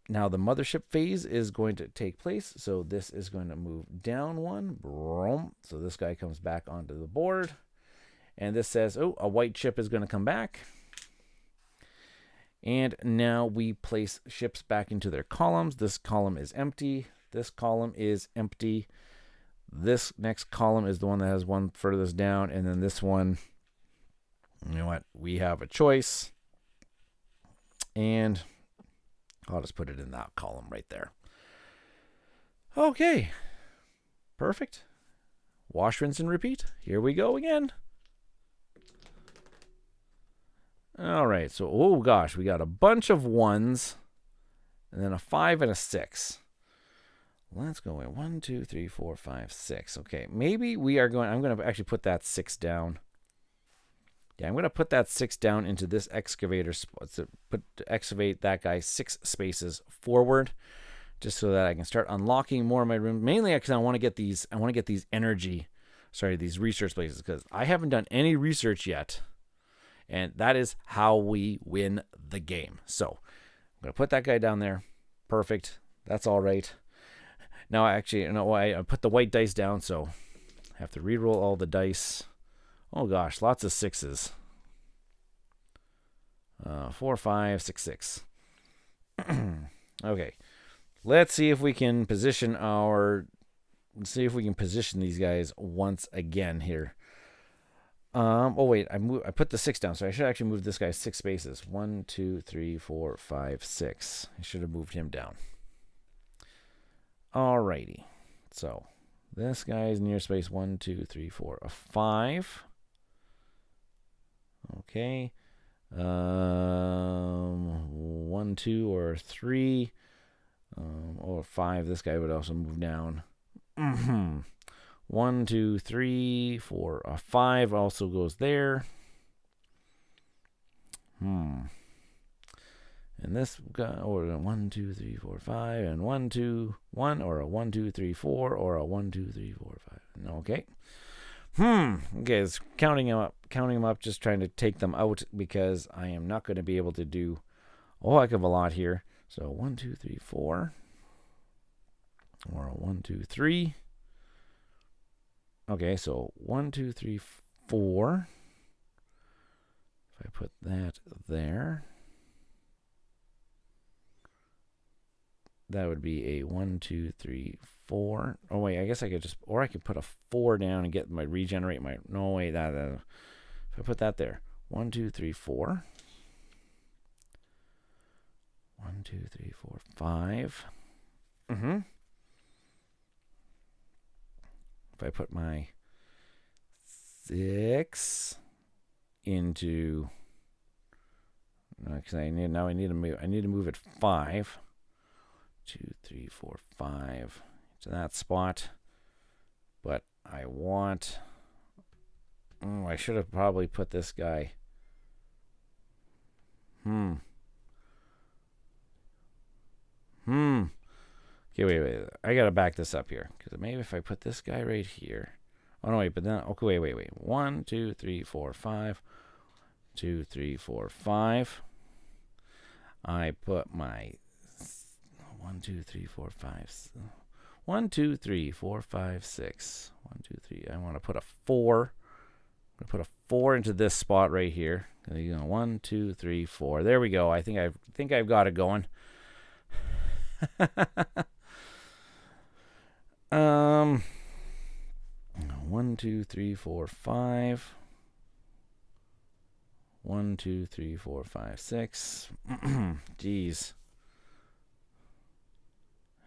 now the mothership phase is going to take place. So this is going to move down 1. Boom. So this guy comes back onto the board. And this says, oh, a white ship is going to come back. And now we place ships back into their columns. This column is empty. This column is empty. This next column is the one that has one furthest down. And then this one, you know what? We have a choice. And I'll just put it in that column right there. Okay. Perfect. Wash, rinse, and repeat. Here we go again. All right, so, oh gosh, we got a bunch of 1s, and then a 5 and a 6. Let's go in 1, 2, 3, 4, 5, 6. Okay, maybe we are going, I'm going to actually put that 6 down. Yeah, I'm going to put that 6 down into this excavator spot, to excavate that guy 6 spaces forward, just so that I can start unlocking more of my room. Mainly because I want to get these, these research places, because I haven't done any research yet. And that is how we win the game. So I'm going to put that guy down there. Perfect. That's all right. Now, actually, I put the white dice down, so I have to re-roll all the dice. Oh, gosh, lots of 6s. 4, 5, 6, 6. Okay. Let's see if we can position these guys once again here. Oh wait, I put the 6 down, so I should actually move this guy 6 spaces. 1, 2, 3, 4, 5, 6. I should have moved him down. Alrighty. So this guy's near space 1, 2, 3, 4, a 5. Okay. 1, 2, or 3, or 5. This guy would also move down. 1, 2, 3, 4, a 5 also goes there. And this guy, or 1, 2, 3, 4, 5, and 1, 2, 1, or a 1, 2, 3, 4, or a 1, 2, 3, 4, 5. Okay. Okay, it's counting them up, just trying to take them out because I am not going to be able to do a whole heck of a lot here. So 1, 2, 3, 4, or a 1, 2, 3. Okay, so 1, 2, 3, 4. If I put that there, that would be a 1, 2, 3, 4. Oh wait, I guess I could just, or I could put a 4 down and get my regenerate my. No wait, that. If I put that there, 1, 2, 3, 4. 1, 2, 3, 4, 5. If I put my 6 into, because I need to move it 5. 2, 3, 4, 5 to that spot. But I want. I should have probably put this guy. Okay, wait. I gotta back this up here, because maybe if I put this guy right here. Oh no, wait, but then okay, wait. 1, 2, 3, 4, 5. 2, 3, 4, 5. I put my 1, 2, 3, 4, 5. 1, 2, 3, 4, 5, 6. 1, 2, 3. I want to put a 4. I'm gonna put a 4 into this spot right here. 1, 2, 3, 4. There we go. I think I've got it going. 1, 2, 3, 4, 5. 1, 2, 3, 4, 5, 6. Jeez.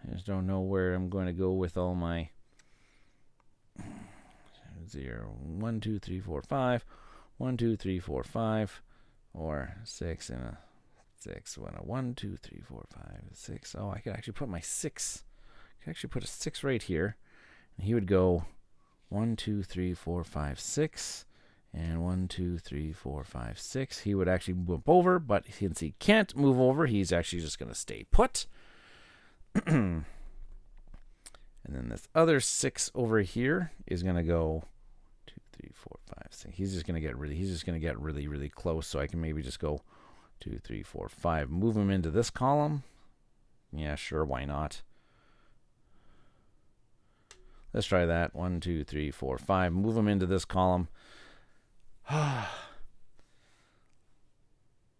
I just don't know where I'm going to go with all my 0, 1, 2, 3, 4, 5. 1, 2, 3, 4, 5. Or 6 and a 6. 1, 2, 3, 4, 5, 6. Oh, I could actually put my 6. I could actually put a 6 right here. And he would go 1, 2, 3, 4, 5, 6. And 1, 2, 3, 4, 5, 6. He would actually move over, but since he can't move over, he's actually just going to stay put. And then this other 6 over here is going to go 2, 3, 4, 5, 6. He's just going to get really close. So I can maybe just go 2, 3, 4, 5. Move him into this column. Yeah, sure, why not? Let's try that. 1, 2, 3, 4, 5. Move him into this column.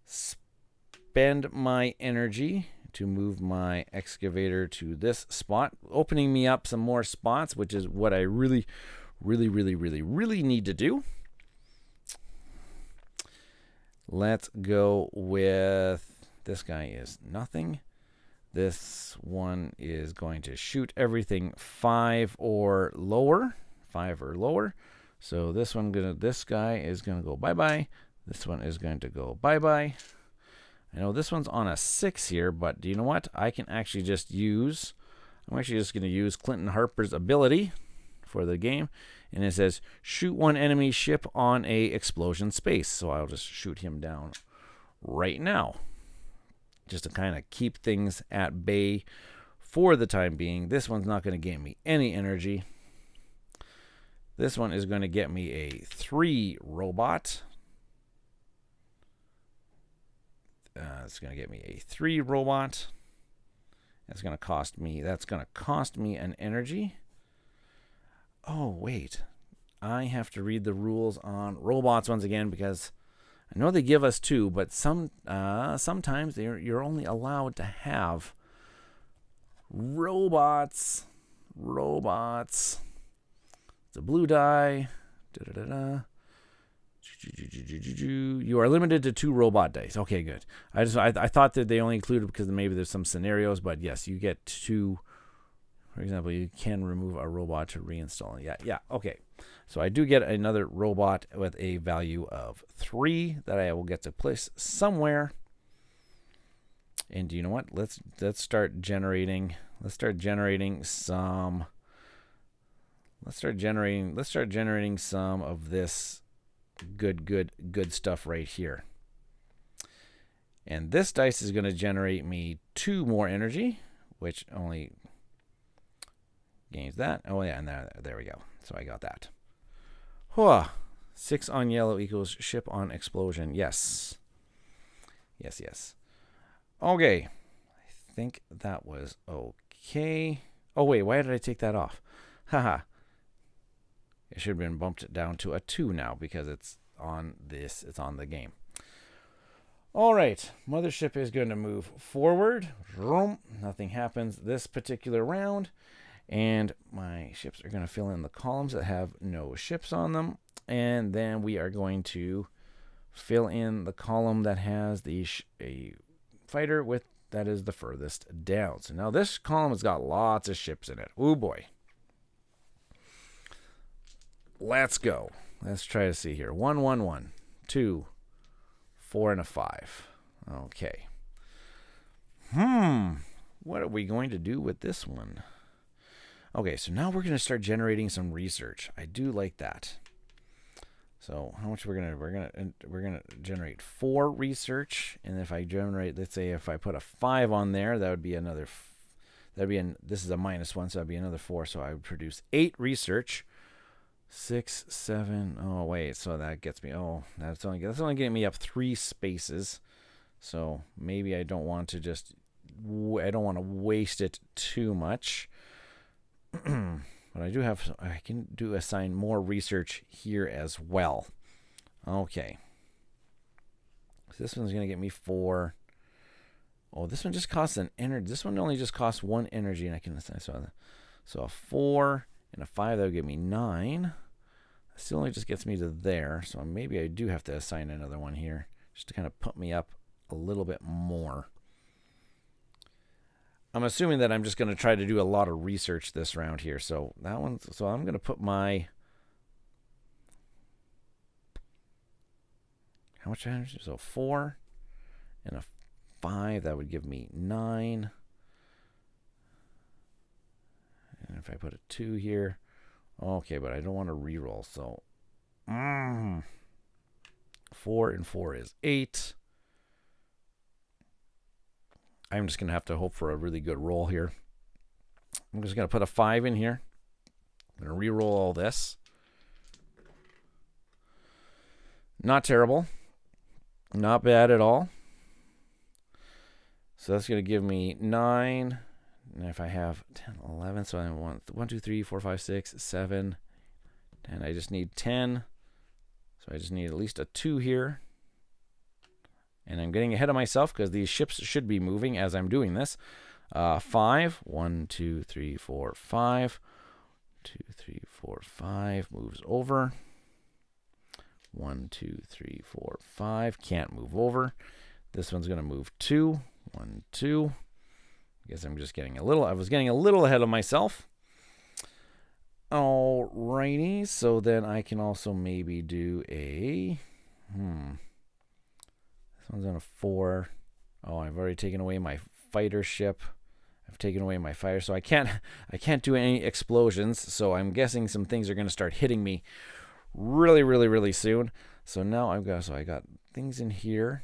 Spend my energy to move my excavator to this spot, opening me up some more spots, which is what I really need to do. Let's go with this guy is nothing. This one is going to shoot everything 5 or lower. 5 or lower. So this guy is gonna go bye-bye. This one is going to go bye-bye. I know this one's on a 6 here, but do you know what? I can actually just use, I'm actually just gonna use Clinton Harper's ability for the game. And it says, shoot one enemy ship on a explosion space. So I'll just shoot him down right now. Just to kind of keep things at bay for the time being. This one's not going to get me any energy. This one is going to get me a 3 robot. It's going to get me a 3 robot. That's going to cost me an energy. Oh, wait. I have to read the rules on robots once again because I know they give us 2, but sometimes you're only allowed to have robots. It's a blue die. You are limited to 2 robot dice. Okay, good. I thought that they only included because maybe there's some scenarios, but yes, you get 2. For example, you can remove a robot to reinstall. Yeah, okay. So I do get another robot with a value of 3 that I will get to place somewhere. And do you know what? Let's start generating. Let's start generating some of this good stuff right here. And this dice is going to generate me 2 more energy, which only gains that. Oh yeah, and there we go. So I got that. 6 on yellow equals ship on explosion. Yes. Okay. I think that was okay. Oh wait, why did I take that off? Haha. It should have been bumped down to a 2 now because it's on the game. All right, mothership is going to move forward. Nothing happens this particular round. And my ships are going to fill in the columns that have no ships on them. And then we are going to fill in the column that has a fighter that is the furthest down. So now this column has got lots of ships in it. Oh boy. Let's go. Let's try to see here. 1, 1, 1, 2, 4, and a 5. Okay. What are we going to do with this one? Okay, so now we're going to start generating some research. I do like that. So how much we're gonna generate 4 research, and if I generate, let's say if I put a 5 on there, that would be another. This is a -1, so that'd be another 4. So I would produce 8 research. 6, 7. Oh wait, so that gets me. Oh, that's only getting me up 3 spaces. So maybe I don't want to waste it too much. But I can assign more research here as well. Okay. So this one's going to get me 4. Oh, this one just costs an energy. This one only just costs 1 energy, and I can assign so a 4 and a 5, that would give me 9. Still only just gets me to there, so maybe I do have to assign another one here just to kind of put me up a little bit more. I'm assuming that I'm just going to try to do a lot of research this round here. So that one, so I'm going to put my, how much energy? So 4 and a 5, that would give me 9. And if I put a 2 here, okay, but I don't want to reroll. So 4 and 4 is 8. I'm just going to have to hope for a really good roll here. I'm just going to put a 5 in here. I'm going to re-roll all this. Not terrible. Not bad at all. So that's going to give me 9. And if I have 10, 11, so I want 1, 2, 3, 4, 5, 6, 7, 10. I just need 10. So I just need at least a 2 here. And I'm getting ahead of myself because these ships should be moving as I'm doing this. 5. 1, 2, 3, 4, 5. 2, 3, 4, 5. Moves over. 1, 2, 3, 4, 5. Can't move over. This one's going to move 2. 1, 2. I guess I'm just getting a little. I was getting a little ahead of myself. Alrighty. So then I can also maybe do a. This one's on a 4. Oh, I've already taken away my fighter ship. I've taken away my fire, so I can't do any explosions. So I'm guessing some things are going to start hitting me really soon. So now I got things in here.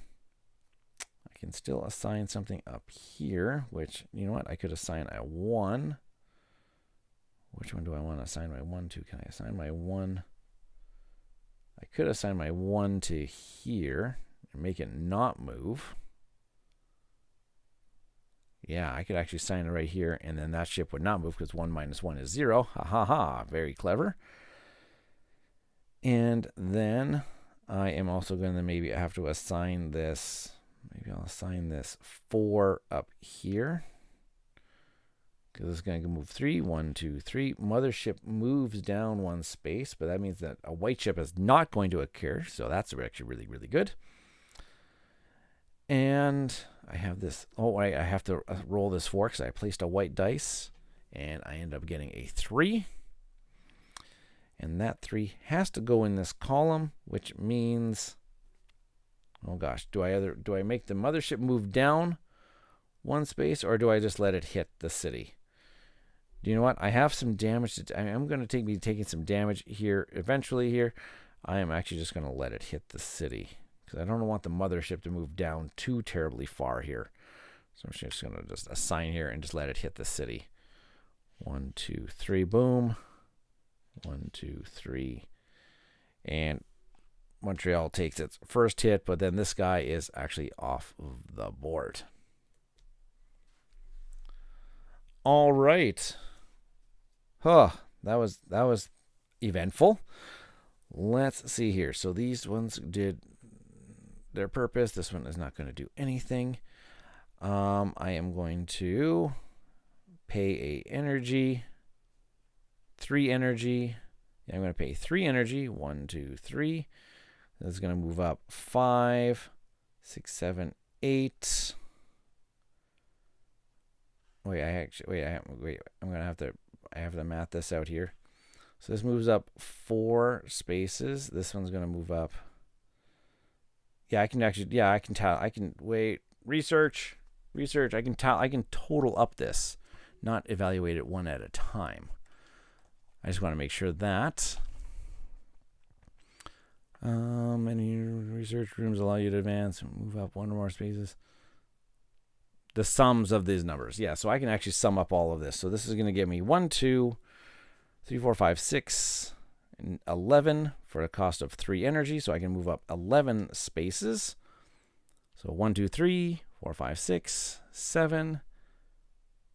I can still assign something up here, which, you know what, I could assign a 1. Which one do I want to assign my 1 to? Can I assign my 1? I could assign my 1 to here. Make it not move. Yeah, I could actually sign it right here, and then that ship would not move because 1 minus 1 is 0. Ha ha ha. Very clever. And then I am also going to maybe have to assign this. Maybe I'll assign this 4 up here. Because it's going to move 3. 1, 2, 3. Mothership moves down 1 space, but that means that a white ship is not going to occur. So that's actually really good. And I have this. Oh, I have to roll this 4 because I placed a white dice, and I end up getting a 3. And that 3 has to go in this column, which means, oh gosh, do I make the mothership move down 1 space, or do I just let it hit the city? Do you know what? I have some damage. I'm going to be taking some damage here eventually. Here, I am actually just going to let it hit the city. I don't want the mothership to move down too terribly far here. So I'm just going to just assign here and just let it hit the city. 1, 2, 3, boom. 1, 2, 3. And Montreal takes its first hit, but then this guy is actually off of the board. All right. That was eventful. Let's see here. So these ones did their purpose. This one is not going to do anything. I am going to pay a energy, 3 energy. Yeah, I'm going to pay 3 energy. 1, 2, 3. That's going to move up 5, 6, 7, 8. I'm going to have to math this out here. So this moves up 4 spaces. This one's going to move up. Yeah, I can tell. I can wait. Research. I can tell. I can total up this, not evaluate it one at a time. I just want to make sure that. Many research rooms allow you to advance and move up 1 or more spaces. The sums of these numbers. Yeah, so I can actually sum up all of this. So this is going to give me 1, 2, 3, 4, 5, 6, and 11 for a cost of 3 energy. So I can move up 11 spaces. So 1, 2, 3, 4, 5, 6, 7,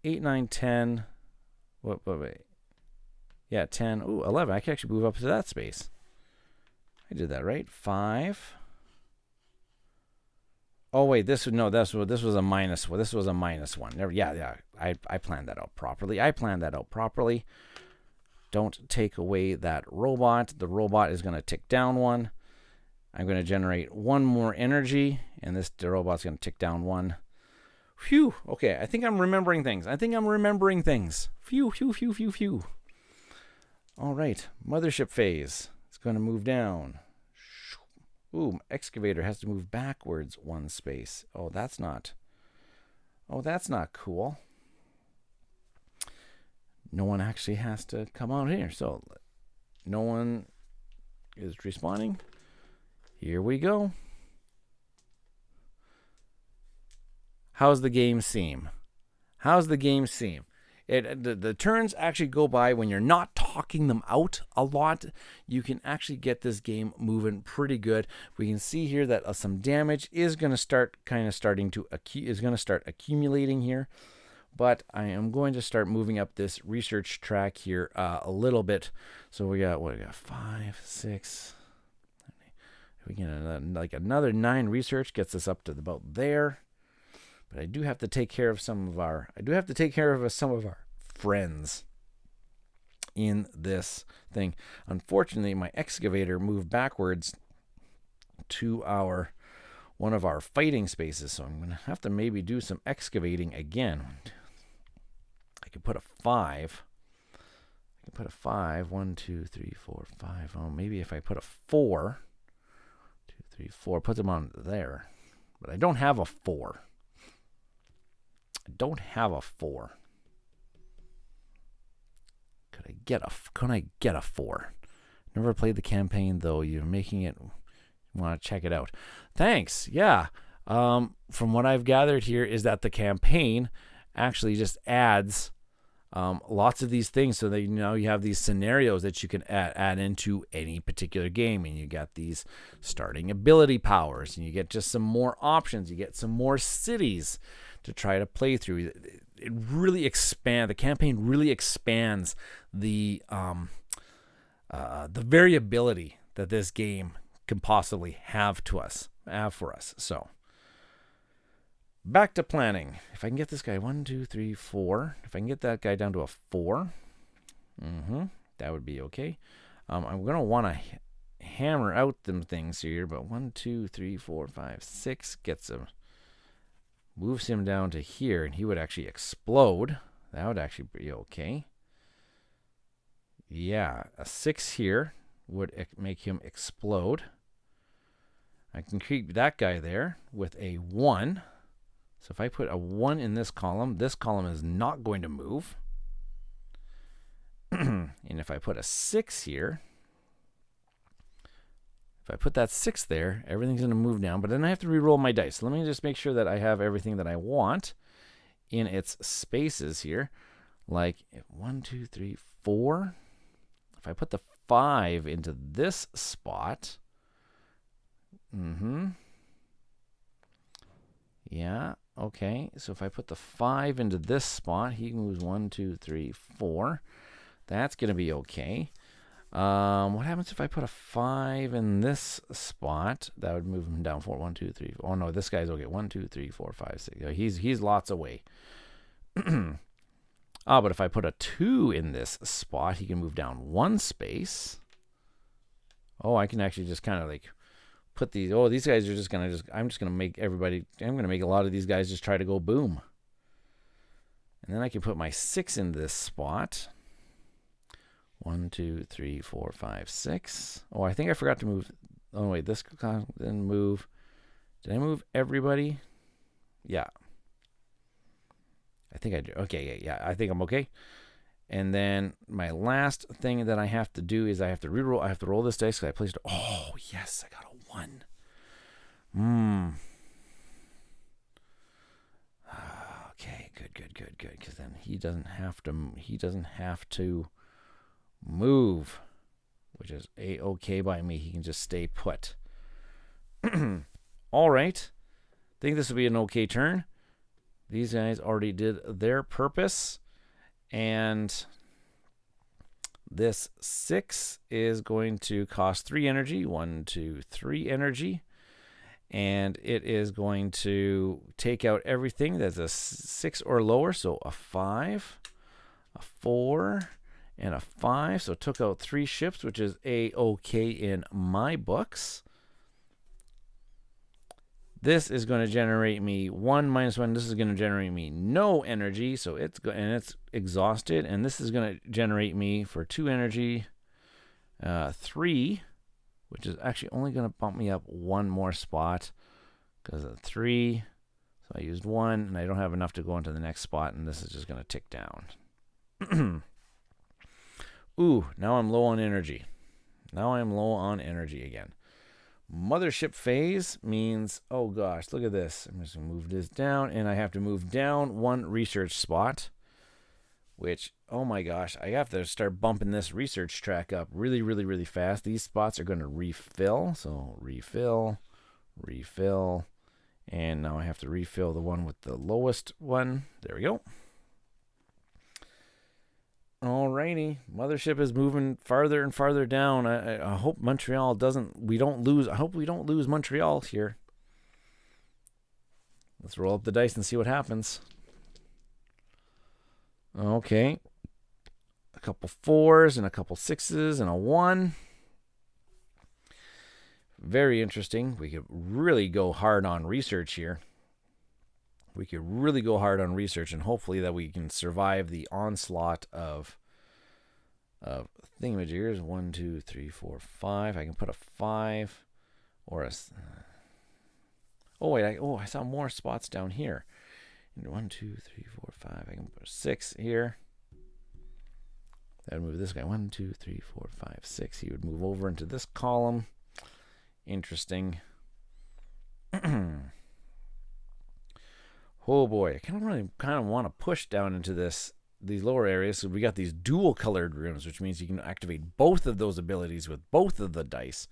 8, 9, 10. Wait. Yeah, 10. Ooh, 11. I can actually move up to that space. I did that right. 5. Oh wait, this was a minus. Well, this was a -1. Yeah. I planned that out properly. Don't take away that robot. The robot is going to tick down 1. I'm going to generate 1 more energy, and the robot's going to tick down 1. Phew. Okay, I think I'm remembering things. Phew, phew, phew, phew, phew. All right, mothership phase. It's going to move down. Ooh, excavator has to move backwards 1 space. Oh, that's not cool. No one actually has to come out here. So no one is responding. Here we go. How's the game seem? The turns actually go by when you're not talking them out a lot. You can actually get this game moving pretty good. We can see here that some damage is going to start accumulating here. But I am going to start moving up this research track here a little bit. So we got 5, 6. We get another 9 research, gets us up to about there. But I do have to take care of some of our friends in this thing. Unfortunately, my excavator moved backwards to one of our fighting spaces, so I'm going to have to maybe do some excavating again. I could put a 5. 1, 2, 3, 4, 5. Oh, maybe if I put a 4. 2, 3, 4. Put them on there. But I don't have a 4. Can I get a 4? Never played the campaign though. You're making it. Want to check it out? Thanks. Yeah. From what I've gathered here is that the campaign actually just adds lots of these things, so that you have these scenarios that you can add into any particular game, and you got these starting ability powers, and you get just some more options. You get some more cities to try to play through. The campaign really expands the variability that this game can possibly have for us. So back to planning. If I can get this guy 1, 2, 3, 4. If I can get that guy down to a 4, that would be okay. I'm gonna want to hammer out them things here, but 1, 2, 3, 4, 5, 6 moves him down to here, and he would actually explode. That would actually be okay. Yeah, a 6 here would make him explode. I can keep that guy there with a 1. So if I put a 1 in this column is not going to move. And if I put a 6 here, if I put that 6 there, everything's going to move down. But then I have to re-roll my dice. So let me just make sure that I have everything that I want in its spaces here. Like 1, 2, 3, 4. If I put the 5 into this spot. Yeah, okay. So if I put the 5 into this spot, he moves 1, 2, 3, 4. That's going to be okay. What happens if I put a 5 in this spot? That would move him down 4. 1, 2, 3. Oh no, this guy's okay. 1, 2, 3, 4, 5, 6. He's lots away. But if I put a 2 in this spot, he can move down 1 space. Oh, I can actually just kind of like put these. Oh, these guys are just gonna I'm gonna make a lot of these guys just try to go boom. And then I can put my 6 in this spot. 1, 2, 3, 4, 5, 6. Oh, I think I forgot to move. Oh wait, this didn't move. Did I move everybody? Yeah. I think I do. Okay, yeah, I think I'm okay. And then my last thing that I have to do is I have to reroll. I have to roll this dice because I placed. Oh yes, I got a 1. Okay, good. Because then he doesn't have to move, which is okay by me. He can just stay put. All right. I think this will be an okay turn. These guys already did their purpose. And this 6 is going to cost 3 energy. 1, 2, 3 energy. And it is going to take out everything that's a 6 or lower. So a 5, a 4, and a 5. So took out 3 ships, which is A-OK in my books. This is going to generate me 1 minus 1. This is going to generate me no energy, so it's exhausted. And this is going to generate me for 2 energy, 3, which is actually only going to bump me up 1 more spot because of 3. So I used 1, and I don't have enough to go into the next spot, and this is just going to tick down. Ooh, now I'm low on energy. Now I'm low on energy again. Mothership phase means, oh gosh, look at this. I'm just going to move this down, and I have to move down 1 research spot, which, oh my gosh, I have to start bumping this research track up really, really, really fast. These spots are going to refill, so refill, refill, and now I have to refill the one with the lowest one. There we go. Alrighty, Mothership is moving farther and farther down. I hope Montreal doesn't. I hope we don't lose Montreal here. Let's roll up the dice and see what happens. Okay, a couple 4s and a couple 6s and a 1. Very interesting. We could really go hard on research here. We could really go hard on research, and hopefully that we can survive the onslaught of thingamajiggers. 1, 2, 3, 4, 5. I can put a 5 or a. Oh wait! I saw more spots down here. 1, 2, 3, 4, 5. I can put a 6 here. That would move this guy. 1, 2, 3, 4, 5, 6. He would move over into this column. Interesting. Oh boy, I kind of want to push down into these lower areas. So we got these dual colored rooms, which means you can activate both of those abilities with both of the dice,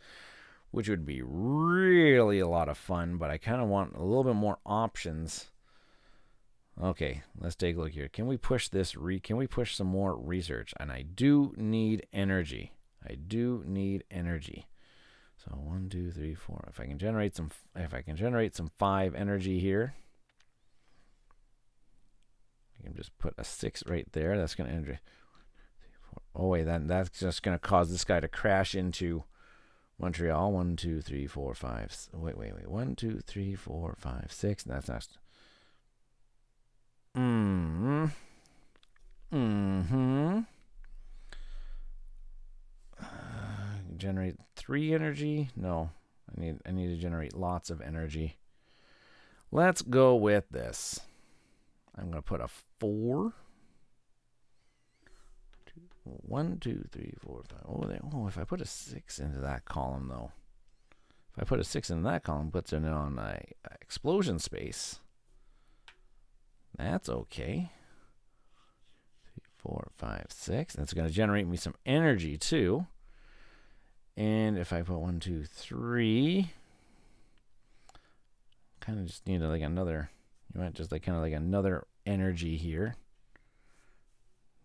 which would be really a lot of fun. But I kind of want a little bit more options. Okay, let's take a look here. Can we push this? Can we push some more research? And I do need energy. I do need energy. So 1, 2, 3, 4. If I can generate some 5 energy here. I can just put a 6 right there. That's going to energy. Oh wait, that's just going to cause this guy to crash into Montreal. 1, 2, 3, 4, 5. Wait. 1, 2, 3, 4, 5, 6. That's not. Generate 3 energy. No, I need to generate lots of energy. Let's go with this. I'm going to put a 4. 1, 2, 3, 4, 5. Oh, if I put a 6 into that column, though. If I put a 6 into that column, puts it on my explosion space. That's okay. 3, 4, 5, 6. That's going to generate me some energy, too. And if I put 1, 2, 3. Kind of just need like another. You might just kind of like another energy here.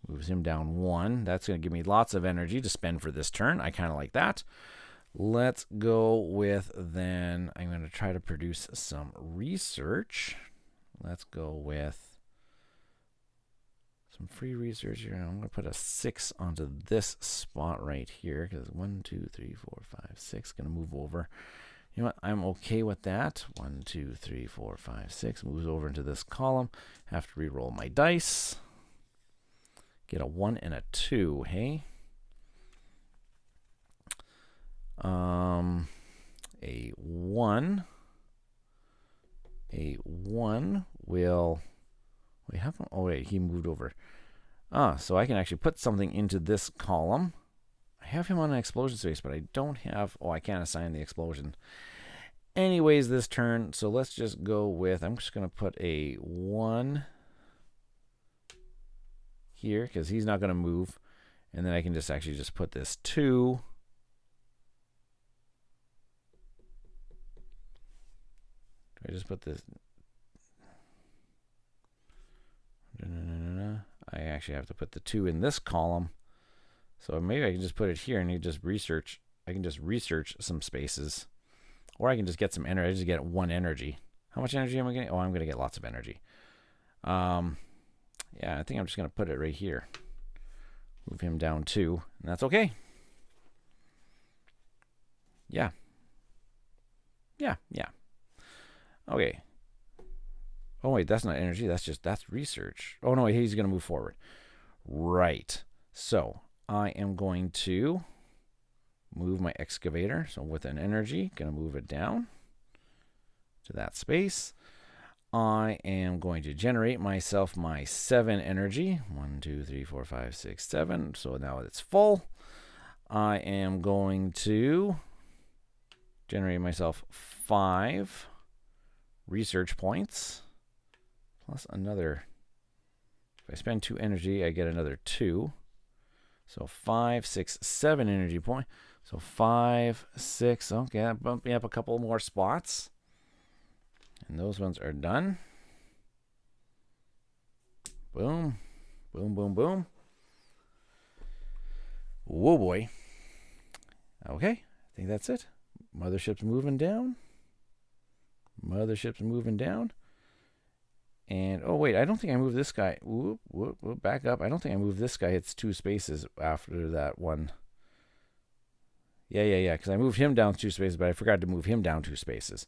Moves him down 1. That's going to give me lots of energy to spend for this turn. I kind of like that. Let's go with then. I'm going to try to produce some research. Let's go with some free research here. I'm going to put a 6 onto this spot right here because 1, 2, 3, 4, 5, 6 going to move over. You know what? I'm okay with that. 1, 2, 3, 4, 5, 6 moves over into this column. Have to re-roll my dice. Get a 1 and a 2. Hey. A 1. A 1 will. Wait, how come? Oh wait, he moved over. So I can actually put something into this column. I have him on an explosion space, but I don't have. Oh, I can't assign the explosion. Anyways, this turn. So let's just go with. I'm just gonna put a 1 here because he's not gonna move, and then I can just actually just put this 2. Do I just put this? I actually have to put the 2 in this column. So maybe I can just put it here and you just research. I can just research some spaces. Or I can just get some energy. I just get 1 energy. How much energy am I getting? Oh, I'm going to get lots of energy. Yeah, I think I'm just going to put it right here. Move him down 2, and that's okay. Yeah. Yeah. Okay. Oh, wait, that's not energy. That's research. Oh, no, he's going to move forward. Right. So I am going to move my excavator. So with an energy, going to move it down to that space. I am going to generate myself my 7 energy. 1, 2, 3, 4, 5, 6, 7. So now it's full. I am going to generate myself 5 research points. Plus another. If I spend 2 energy, I get another 2. So 5, 6, 7 energy point. So 5, 6. Okay, that bumped me up a couple more spots. And those ones are done. Boom. Boom, boom, boom. Whoa, boy. Okay, I think that's it. Mothership's moving down. Mothership's moving down. And, oh, wait, I don't think I moved this guy. Whoop, whoop, whoop, back up. I don't think I moved this guy. It's 2 spaces after that one. Yeah, because I moved him down 2 spaces, but I forgot to move him down 2 spaces.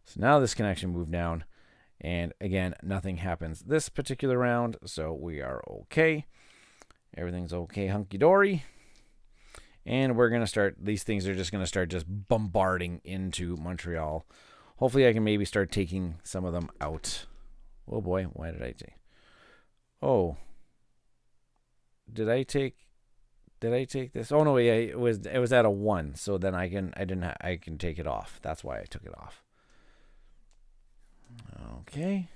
So now this can actually move down. And, again, nothing happens this particular round, so we are okay. Everything's okay, hunky-dory. And we're going to start, these things are just going to start just bombarding into Montreal. Hopefully I can maybe start taking some of them out. Oh boy, why did I take? Oh, did I take this? Oh no, yeah, it was at a 1, so then I can take it off. That's why I took it off. Okay.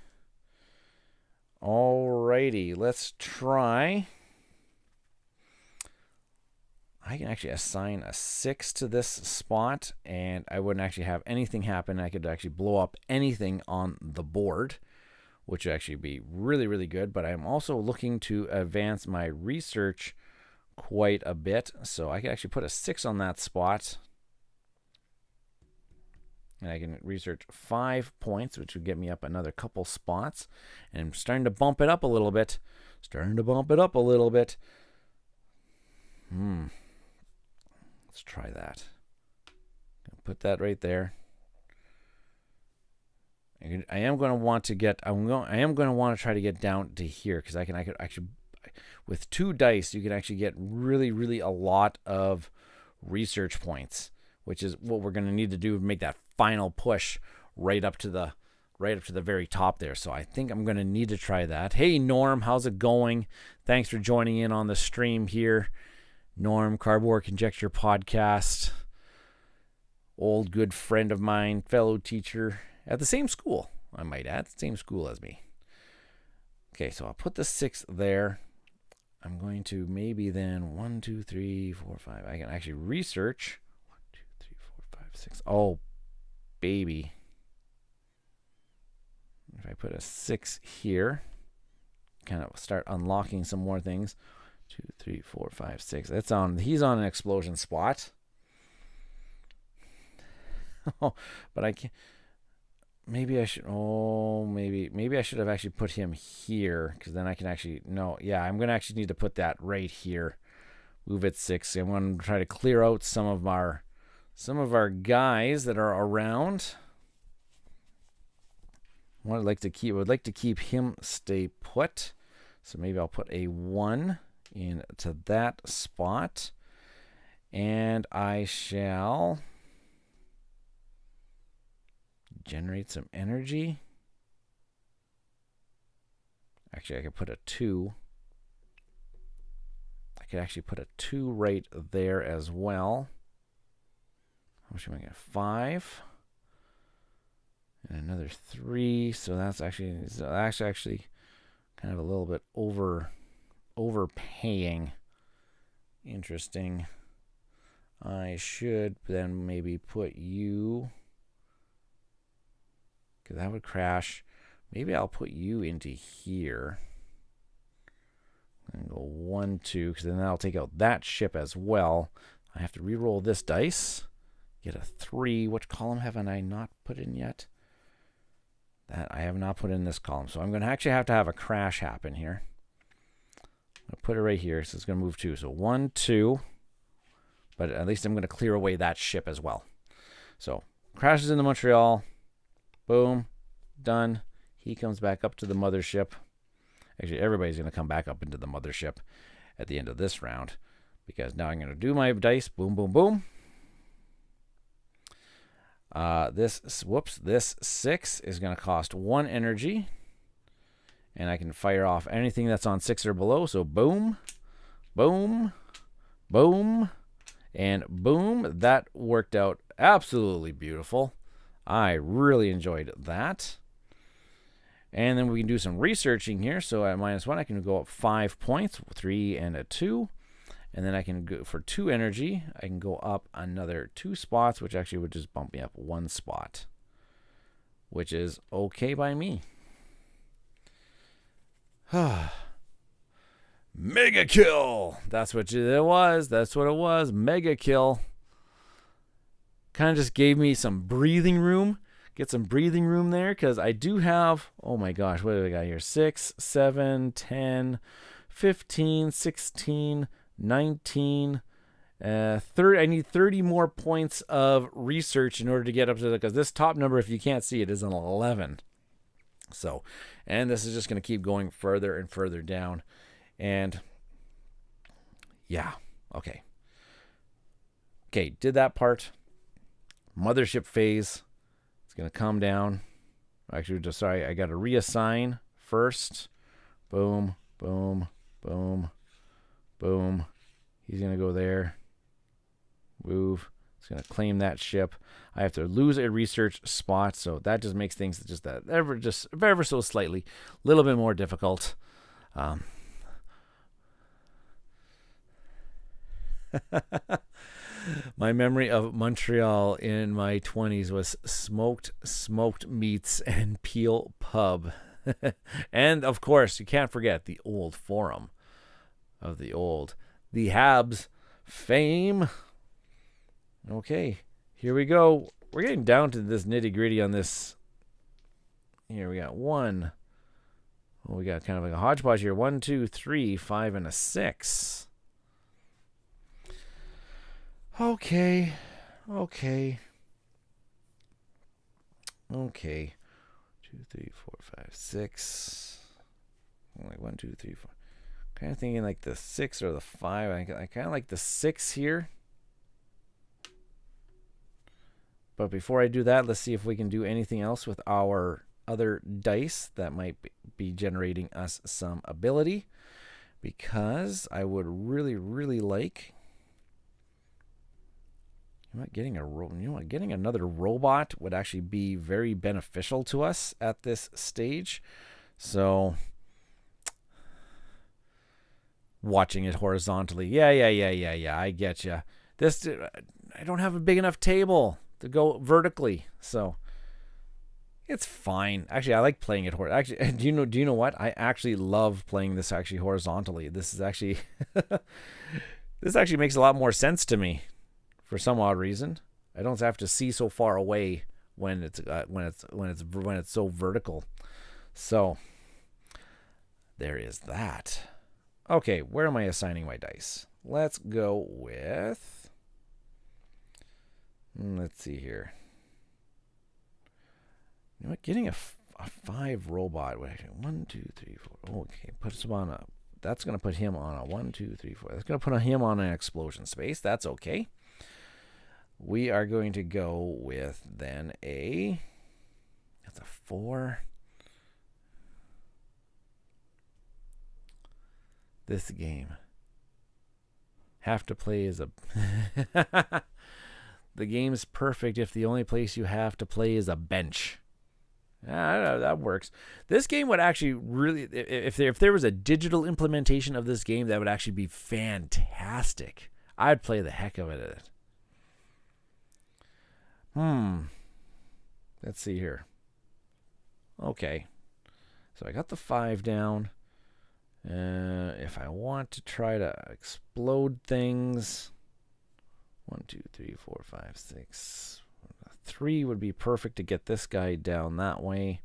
Alrighty, let's try. I can actually assign a 6 to this spot, and I wouldn't actually have anything happen. I could actually blow up anything on the board, which would actually be really, really good. But I'm also looking to advance my research quite a bit. So I can actually put a 6 on that spot. And I can research 5 points, which would get me up another couple spots. And I'm starting to bump it up a little bit. Let's try that. Put that right there. I am going to want to get. I am going to want to try to get down to here because I could actually, with 2 dice, you can actually get really, really a lot of research points, which is what we're going to need to do to make that final push right up to the very top there. So I think I'm going to need to try that. Hey Norm, how's it going? Thanks for joining in on the stream here. Norm, Cardboard Conjecture podcast, old good friend of mine, fellow teacher at the same school, I might add, same school as me. Okay, so I'll put the 6 there. I'm going to maybe then 1, 2, 3, 4, 5. I can actually research 1, 2, 3, 4, 5, 6. Oh, baby. If I put a 6 here, kind of start unlocking some more things. 2, 3, 4, 5, 6. That's on. He's on an explosion spot. Oh, but I can't. Maybe I should. Oh, maybe I should have actually put him here because then I can actually. No, yeah, I'm gonna actually need to put that right here. Move it 6. I'm gonna try to clear out some of our guys that are around. What I'd like to keep. I would like to keep him stay put. So maybe I'll put a 1 into that spot, and I shall generate some energy. Actually, I could put a 2. I could actually put a 2 right there as well. How much am I getting? 5 and another 3. So that's actually kind of a little bit overpaying. Interesting. I should then maybe put you, because that would crash. Maybe I'll put you into here and go 1, 2, because then that'll take out that ship as well. I have to re-roll this dice, get a 3. Which column haven't I not put in yet? That I have not put in this column, so I'm going to actually have to have a crash happen here. I'll put it right here, so it's going to move 2. So 1, 2. But at least I'm going to clear away that ship as well. So crashes into Montreal. Boom. Done. He comes back up to the mothership. Actually, everybody's going to come back up into the mothership at the end of this round. Because now I'm going to do my dice. Boom, boom, boom. This 6 is going to cost 1 energy. And I can fire off anything that's on 6 or below. So boom, boom, boom, and boom. That worked out absolutely beautiful. I really enjoyed that. And then we can do some researching here. So at -1, I can go up 5 points, 3 and a 2. And then I can go for 2 energy. I can go up another 2 spots, which actually would just bump me up 1 spot, which is okay by me. Mega kill. That's what it was. That's what it was. Mega kill. Kind of just gave me some breathing room. Get some breathing room there because I do have, oh my gosh, what do I got here? 6, 7, 10, 15, 16, 19, 30. I need 30 more points of research in order to get up to the, because this top number, if you can't see it, is an 11. So, and this is just going to keep going further and further down. And yeah, okay. Okay, did that part. Mothership phase. It's going to come down. Actually, just sorry, I got to reassign first. Boom, boom, boom, boom. He's going to go there. Move. It's going to claim that ship. I have to lose a research spot, so that just makes things just ever so slightly a little bit more difficult. My memory of Montreal in my 20s was smoked meats and Peel Pub. And of course, you can't forget the old forum of the Habs fame. Okay, here we go. We're getting down to this nitty gritty on this. Here we got 1. Well, we got kind of like a hodgepodge here. 1, 2, 3, 5, and a 6. Okay. 2, 3, 4, 5, 6. Like 1, 2, 3, 4. Kind of thinking like the 6 or the 5. I kind of like the 6 here. But before I do that, let's see if we can do anything else with our other dice that might be generating us some ability. Because I would really, really like... getting another robot would actually be very beneficial to us at this stage. So, watching it horizontally. Yeah. I get you. I don't have a big enough table to go vertically, so it's fine. Actually, I like playing it actually. Do you know what? I actually love playing this actually horizontally. This is actually this actually makes a lot more sense to me. For some odd reason, I don't have to see so far away when it's so vertical. So there is that. Okay, where am I assigning my dice? Let's go with. Let's see here. You know what? Getting a 5 robot. 1, 2, 3, 4. Okay, puts him on a. That's gonna put him on a 1, 2, 3, 4. That's gonna put him on an explosion space. That's okay. We are going to go with then that's a 4. This game. Have to play as a... The game's perfect if the only place you have to play is a bench. That works. This game would actually really... If there was a digital implementation of this game, that would actually be fantastic. I'd play the heck of it. Let's see here. Okay. So I got the 5 down. If I want to try to explode things, 1, 2, 3, 4, 5, 6. 3 would be perfect to get this guy down that way.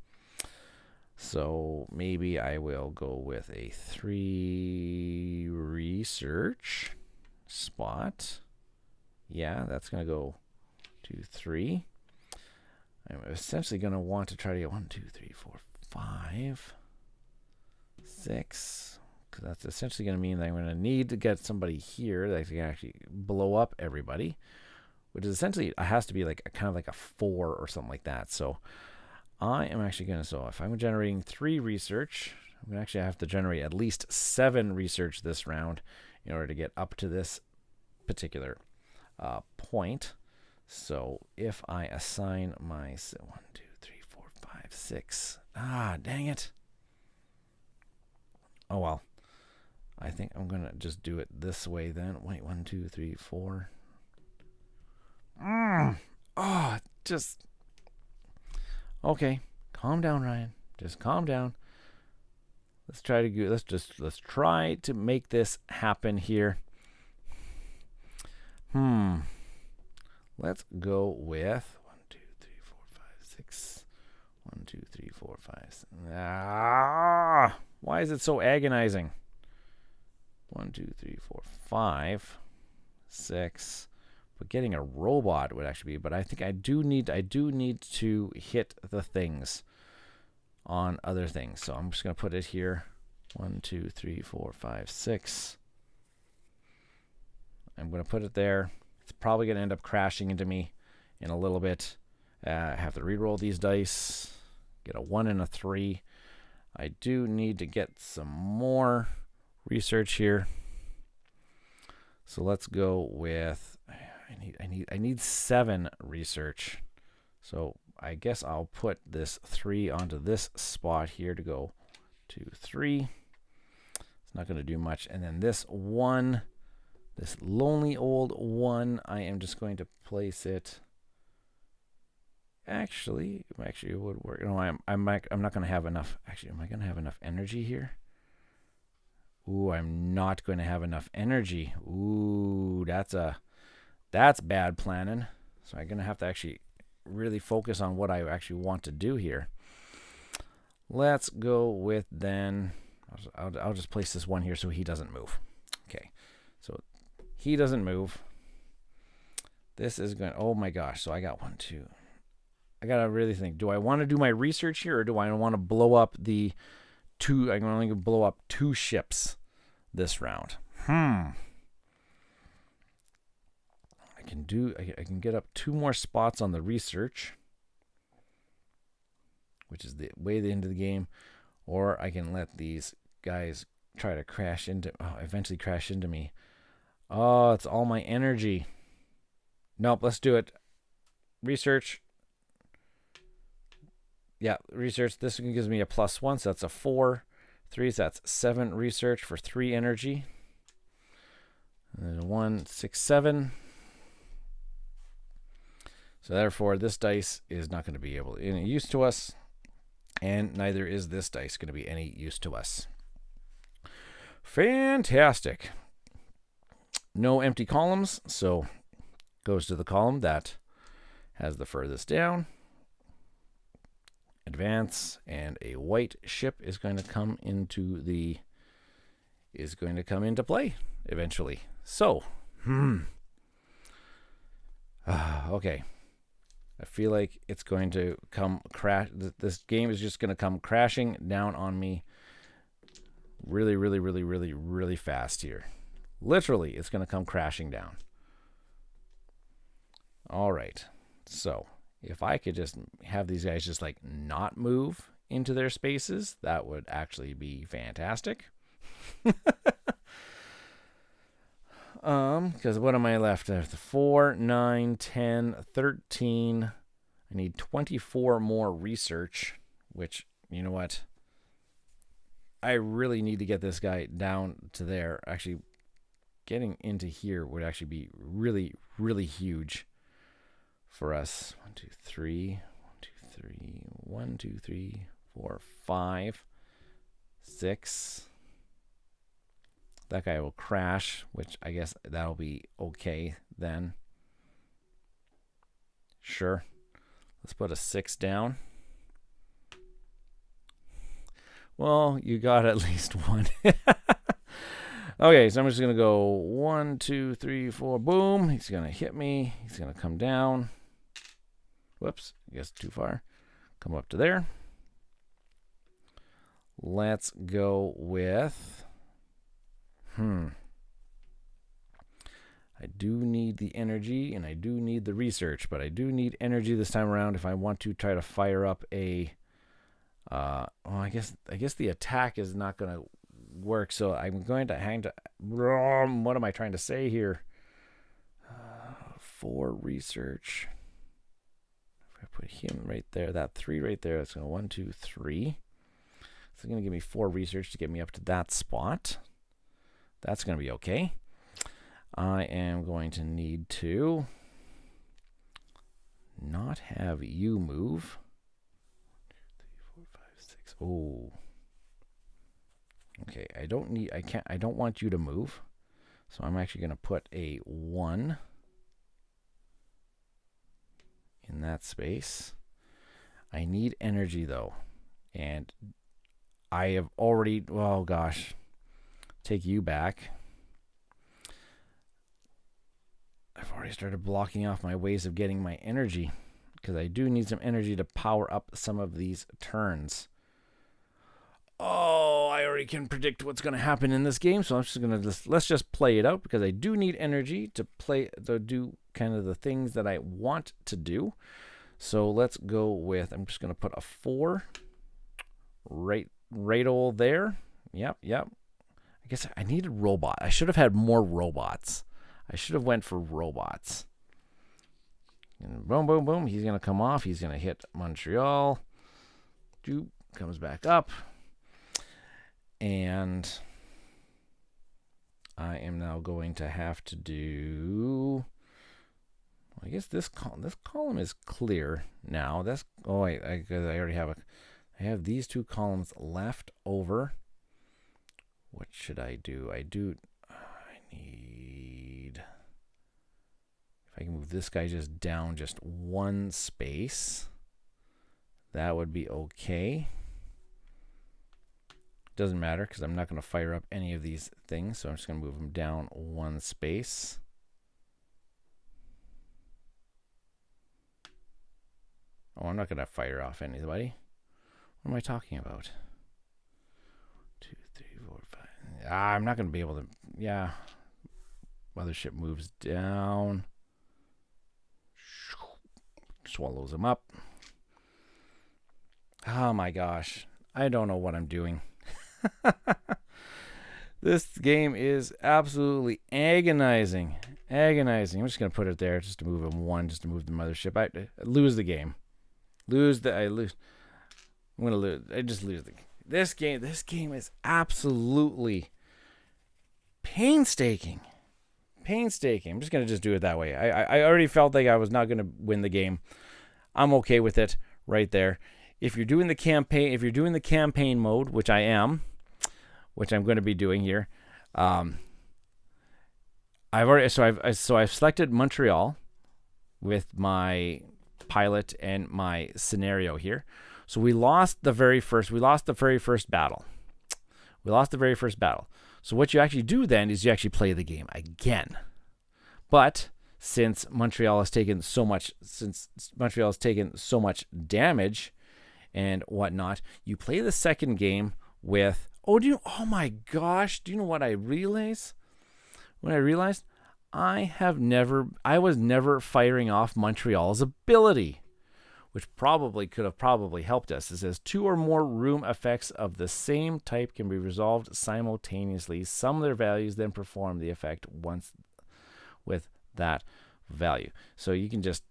So maybe I will go with a 3 research spot. Yeah, that's going to go 2, 3. I'm essentially going to want to try to get 1, 2, 3, 4, 5, 6. Because that's essentially going to mean that I'm going to need to get somebody here that can actually blow up everybody, which is essentially, it has to be like kind of like a 4 or something like that. So I am actually going to, so if I'm generating 3 research, I'm going to actually have to generate at least 7 research this round in order to get up to this particular point. So if I assign my 1, 2, 3, 4, 5, 6, dang it. Oh well. I think I'm gonna just do it this way then. Wait, 1, 2, 3, 4. Just okay. Calm down, Ryan. Just calm down. Let's try to make this happen here. Let's go with 1, 2, 3, 4, 5, 6. 1, 2, 3, 4, 5. Why is it so agonizing? 1, 2, 3, 4, 5, 6. But getting a robot would actually be. But I think I do need to hit the things on other things. So I'm just gonna put it here. 1, 2, 3, 4, 5, 6. I'm gonna put it there. It's probably gonna end up crashing into me in a little bit. I have to re-roll these dice. Get a 1 and a 3. I do need to get some more research here. So let's go with I need 7 research. So I guess I'll put this 3 onto this spot here to go 2, 3. It's not going to do much. And then this 1, this lonely old 1, I am just going to place it. Actually, it would work. No, I'm not going to have enough. Actually, am I going to have enough energy here? Ooh, I'm not going to have enough energy. Ooh, that's bad planning. So I'm going to have to actually really focus on what I actually want to do here. Let's go with then, I'll just place this 1 here so he doesn't move. Okay, so he doesn't move. This is going, oh my gosh, so I got 1, 2. I got to really think, do I want to do my research here or do I want to blow up the 2, I'm only going to blow up 2 ships this round. I can get up 2 more spots on the research, which is the way the end of the game, or I can let these guys try to eventually crash into me. Oh, it's all my energy. Nope, let's do it. Research. Yeah, research. This one gives me a +1, so that's a 4. 3, so that's 7 research for 3 energy. And then 1, 6, 7. So therefore, this dice is not going to be any use to us, and neither is this dice going to be any use to us. Fantastic. No empty columns, so goes to the column that has the furthest down. Advance, and a white ship is going to come into play eventually. So, okay. I feel like it's going to come crash. This game is just going to come crashing down on me really, really, really, really, really fast here. Literally, it's going to come crashing down. All right. So if I could just have these guys just like not move into their spaces, that would actually be fantastic. Because what am I left? There's 4, 9, 10, 13. I need 24 more research, which, you know what? I really need to get this guy down to there. Actually, getting into here would actually be really, really huge for us. 1, 2, 3. 1, 2, 3. 1, 2, 3, 4, 5, 6. That guy will crash, which I guess that'll be okay then. Sure. Let's put a 6 down. Well, you got at least one. Okay, so I'm just going to go 1, 2, 3, 4. Boom. He's going to hit me. He's going to come down. Whoops. I guess too far. Come up to there. Let's go with... I do need the energy, and I do need the research, but I do need energy this time around if I want to try to fire up a... well, I guess the attack is not going to work, so I'm going to hang to... What am I trying to say here? For research. If I put him right there, that 3 right there, that's going to 1, 2, 3. So it's going to give me 4 research to get me up to that spot. That's going to be okay. I am going to need to not have you move. 1, 2, 3, 4, 5, 6. Oh. Okay, I don't want you to move. So I'm actually going to put a 1 in that space. I need energy though. And I have already, oh gosh, take you back. I've already started blocking off my ways of getting my energy because I do need some energy to power up some of these turns. Oh, I already can predict what's going to happen in this game, so I'm just going to let's just play it out because I do need energy to do kind of the things that I want to do. So let's go with, I'm just going to put a 4 right all there. Yep. I guess I needed robot. I should have had more robots. I should have went for robots. And boom, boom, boom. He's going to come off. He's going to hit Montreal. Comes back up. And I am now going to have to do... I guess this column is clear now. I already have I have these 2 columns left over. What should I do? I need... If I can move this guy just down just 1 space, that would be okay. Doesn't matter because I'm not going to fire up any of these things, so I'm just going to move them down 1 space. Oh, I'm not going to fire off anybody. What am I talking about? 2, 3, 4, 5. I'm not going to be able to... Yeah. Mothership moves down. Swallows him up. Oh my gosh. I don't know what I'm doing. This game is absolutely agonizing. I'm just going to put it there just to move him 1, just to move the mothership. I lose the game. I lose. I'm going to lose. I just lose the game. This game is absolutely painstaking. I'm just going to just do it that way. I already felt like I was not going to win the game. I'm okay with it right there. If you're doing the campaign mode, which I am, which I'm going to be doing here, I've selected Montreal with my pilot and my scenario here. So we lost the very first battle. So what you actually do then is you actually play the game again. But since Montreal has taken so much damage and whatnot, you play the second game with... Oh my gosh, do you know what I realized? I was never firing off Montreal's ability, which could have helped us. It says 2 or more room effects of the same type can be resolved simultaneously. Sum their values, then perform the effect once with that value. So you can just...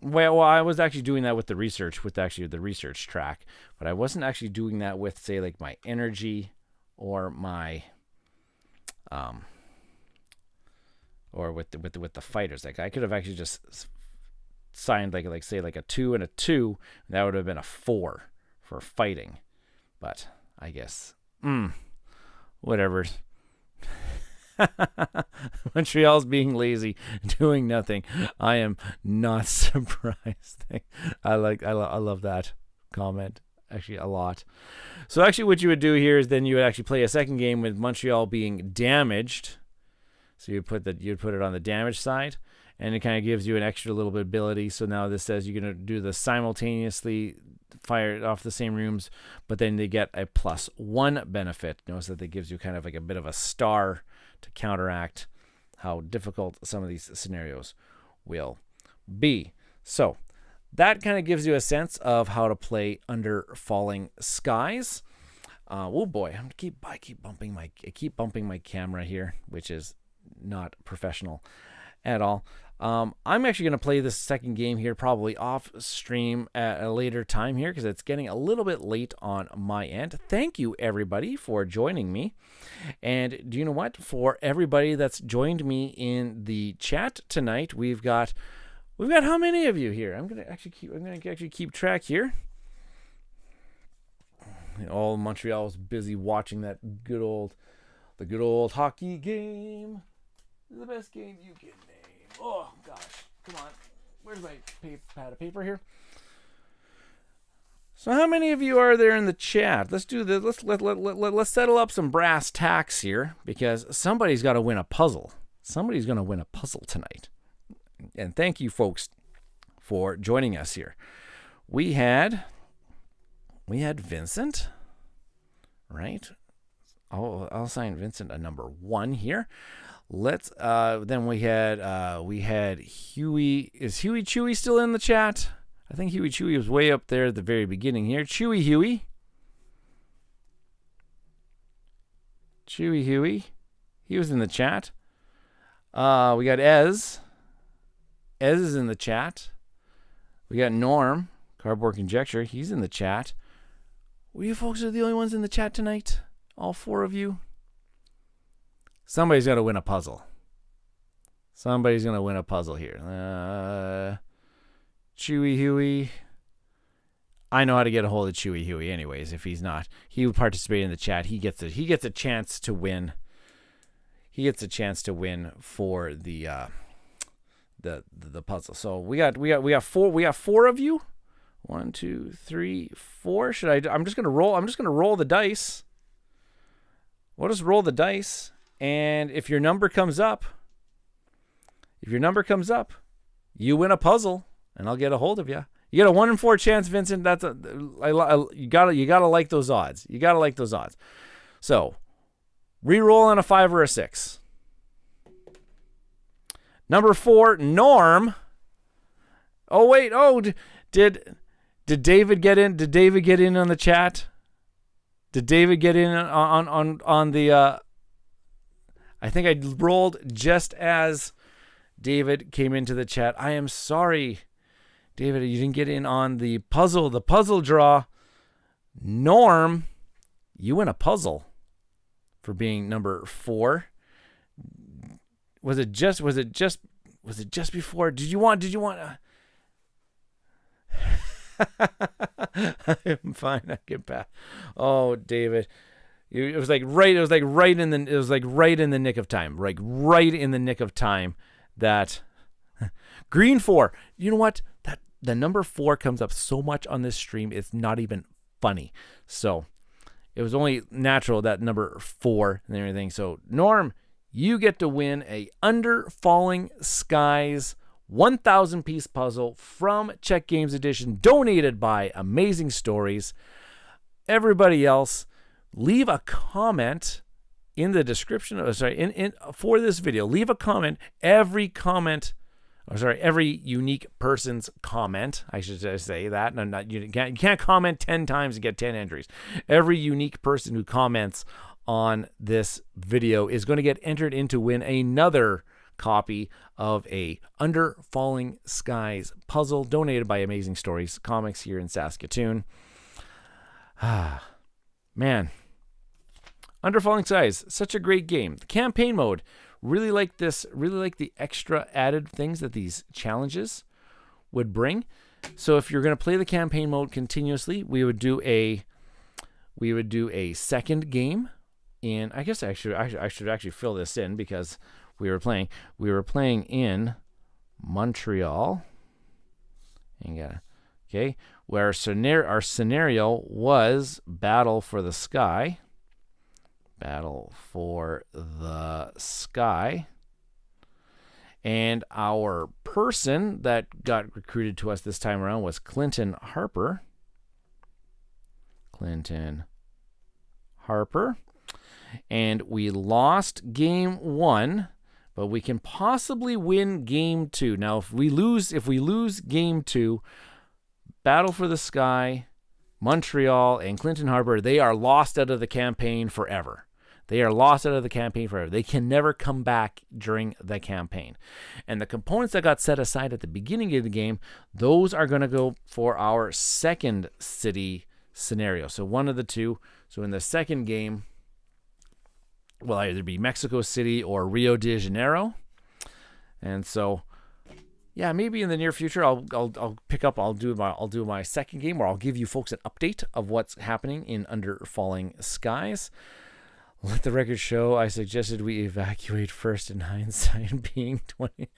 Well, I was actually doing that with the research track, but I wasn't actually doing that with, say, like my energy or my, or with the fighters. Like I could have actually just signed like say like a 2 and a 2, and that would have been a 4 for fighting. But I guess, whatever. Montreal's being lazy, doing nothing. I am not surprised. I love that comment. actually a lot. So actually what you would do here is then you would actually play a second game with Montreal being damaged. So you'd put it on the damage side, and it kind of gives you an extra little bit of ability. So now this says you're going to do the simultaneously fire it off the same rooms, but then they get a +1 benefit. Notice that it gives you kind of like a bit of a star to counteract how difficult some of these scenarios will be. So that kind of gives you a sense of how to play Under Falling Skies. Oh boy, I keep bumping my camera here, which is not professional at all. I'm actually going to play this second game here probably off stream at a later time here because it's getting a little bit late on my end. Thank you everybody for joining me. And do you know what? For everybody that's joined me in the chat tonight, we've got how many of you here? I'm going to actually keep track here. All Montreal's busy watching the good old hockey game. The best game you can name. Oh gosh, come on. Where's my pad of paper here? So how many of you are there in the chat? Let's do this. Let's settle up some brass tacks here because somebody's got to win a puzzle. Somebody's going to win a puzzle tonight. And thank you folks for joining us here. We had Vincent, right? I'll assign Vincent a number 1 here. Let's then we had Huey. Is Huey Chewy still in the chat? I think Huey Chewy was way up there at the very beginning here. Chewy Huey. He was in the chat. We got Ez. Ez is in the chat. We got Norm, Cardboard Conjecture. He's in the chat. Well, you folks are the only ones in the chat tonight. All 4 of you. Somebody's got to win a puzzle. Somebody's going to win a puzzle here. Chewy Huey. I know how to get a hold of Chewy Huey anyways. If he's not, he would participate in the chat. He gets a chance to win. He gets a chance to win for the puzzle. So we got 4 of you. 1, 2, 3, 4. I'm just gonna roll the dice. We'll just roll the dice, and if your number comes up, you win a puzzle, and I'll get a hold of you. You get a 1 in 4 chance, Vincent. You gotta like those odds. You gotta like those odds. So, re-roll on a 5 or a 6. Number 4, Norm. Oh wait. Oh, did David get in? Did David get in on the chat? Did David get in on the? I think I rolled just as David came into the chat. I am sorry, David, you didn't get in on the puzzle draw. Norm, you win a puzzle for being number 4. Was it just before? Did you want? I'm fine. I get back. Oh, David, it was like right in the nick of time. Like right in the nick of time. That green 4. You know what? That the number 4 comes up so much on this stream. It's not even funny. So it was only natural that number 4 and everything. So Norm, you get to win a Under Falling Skies 1,000 piece puzzle from Czech Games Edition, donated by Amazing Stories. Everybody else, leave a comment in the description for this video. Leave a comment. Every unique person's comment. I should say that. No, you can't comment 10 times and get 10 entries. Every unique person who comments on this video is going to get entered in to win another copy of a Under Falling Skies puzzle donated by Amazing Stories Comics here in Saskatoon. Man, Under Falling Skies, such a great game. The campaign mode, really like this. Really like the extra added things that these challenges would bring. So if you're going to play the campaign mode continuously, we would do a second game. And I guess I should actually fill this in because we were playing in Montreal. And gotta Okay, where our scenario was Battle for the Sky. Battle for the Sky. And our person that got recruited to us this time around was Clinton Harper. Clinton Harper. And we lost game 1, but we can possibly win game 2. Now, if we lose game 2, Battle for the Sky, Montreal, and Clinton Harper, they are lost out of the campaign forever. They are lost out of the campaign forever. They can never come back during the campaign. And the components that got set aside at the beginning of the game, those are going to go for our second city scenario. So one of the two. So in the second game, will either be Mexico City or Rio de Janeiro. And so, yeah, maybe in the near future I'll do my second game where I'll give you folks an update of what's happening in Under Falling Skies. Let the record show I suggested we evacuate first, in hindsight being 20.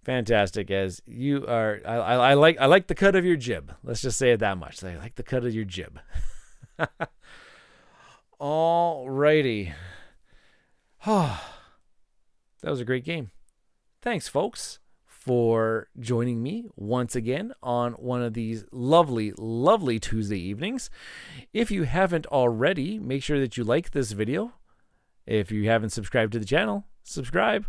Fantastic, as you are. I like the cut of your jib. Let's just say it that much. I like the cut of your jib. All righty. That was a great game. Thanks, folks, for joining me once again on one of these lovely, lovely Tuesday evenings. If you haven't already, make sure that you like this video. If you haven't subscribed to the channel, subscribe.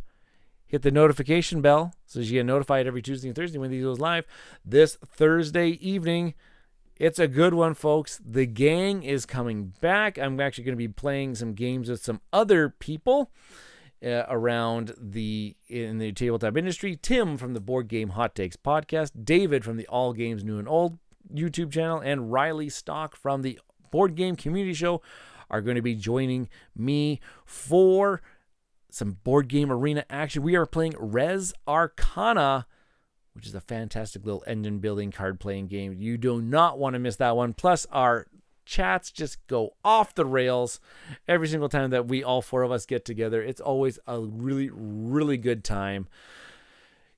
Hit the notification bell so that you get notified every Tuesday and Thursday when these goes live. This Thursday evening, it's a good one, folks. The gang is coming back. I'm actually going to be playing some games with some other people around in the tabletop industry. Tim from the Board Game Hot Takes podcast, David from the All Games New and Old YouTube channel, and Riley Stock from the Board Game Community Show are going to be joining me for some board game arena action. We are playing Res Arcana, which is a fantastic little engine building card playing game. You do not want to miss that one. Plus, our chats just go off the rails every single time that we all four of us get together. It's always a really, really good time.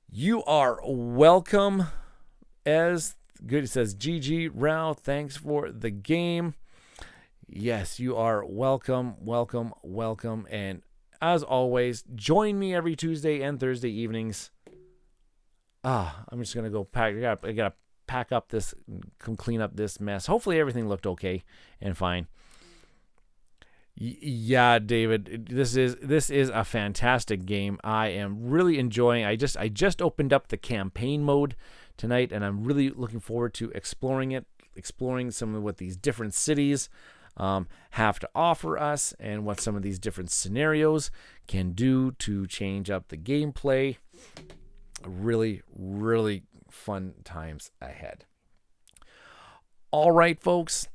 You are welcome. As good, it says GG Rau, thanks for the game. Yes, you are welcome, welcome, welcome. And as always, join me every Tuesday and Thursday evenings. I'm just gonna go pack. I gotta pack up this, clean up this mess. Hopefully everything looked okay and fine. Yeah, David, this is a fantastic game. I am really enjoying. I just opened up the campaign mode tonight, and I'm really looking forward to exploring some of what these different cities have to offer us, and what some of these different scenarios can do to change up the gameplay. Really, really fun times ahead. All right, folks,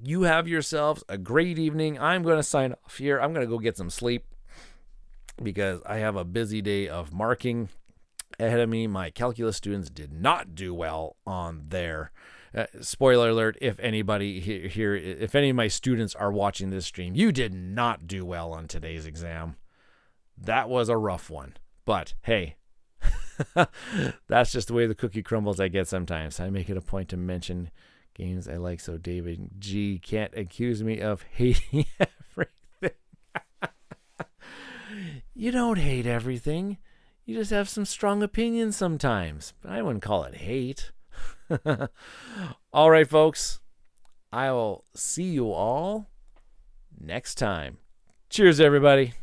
you have yourselves a great evening. I'm going to sign off here. I'm going to go get some sleep because I have a busy day of marking ahead of me. My calculus students did not do well on their spoiler alert, if anybody here, if any of my students are watching this stream, you did not do well on today's exam. That was a rough one. But hey, that's just the way the cookie crumbles I get sometimes. I make it a point to mention games I like, so David G can't accuse me of hating everything. You don't hate everything. You just have some strong opinions sometimes. But I wouldn't call it hate. All right, folks. I will see you all next time. Cheers, everybody.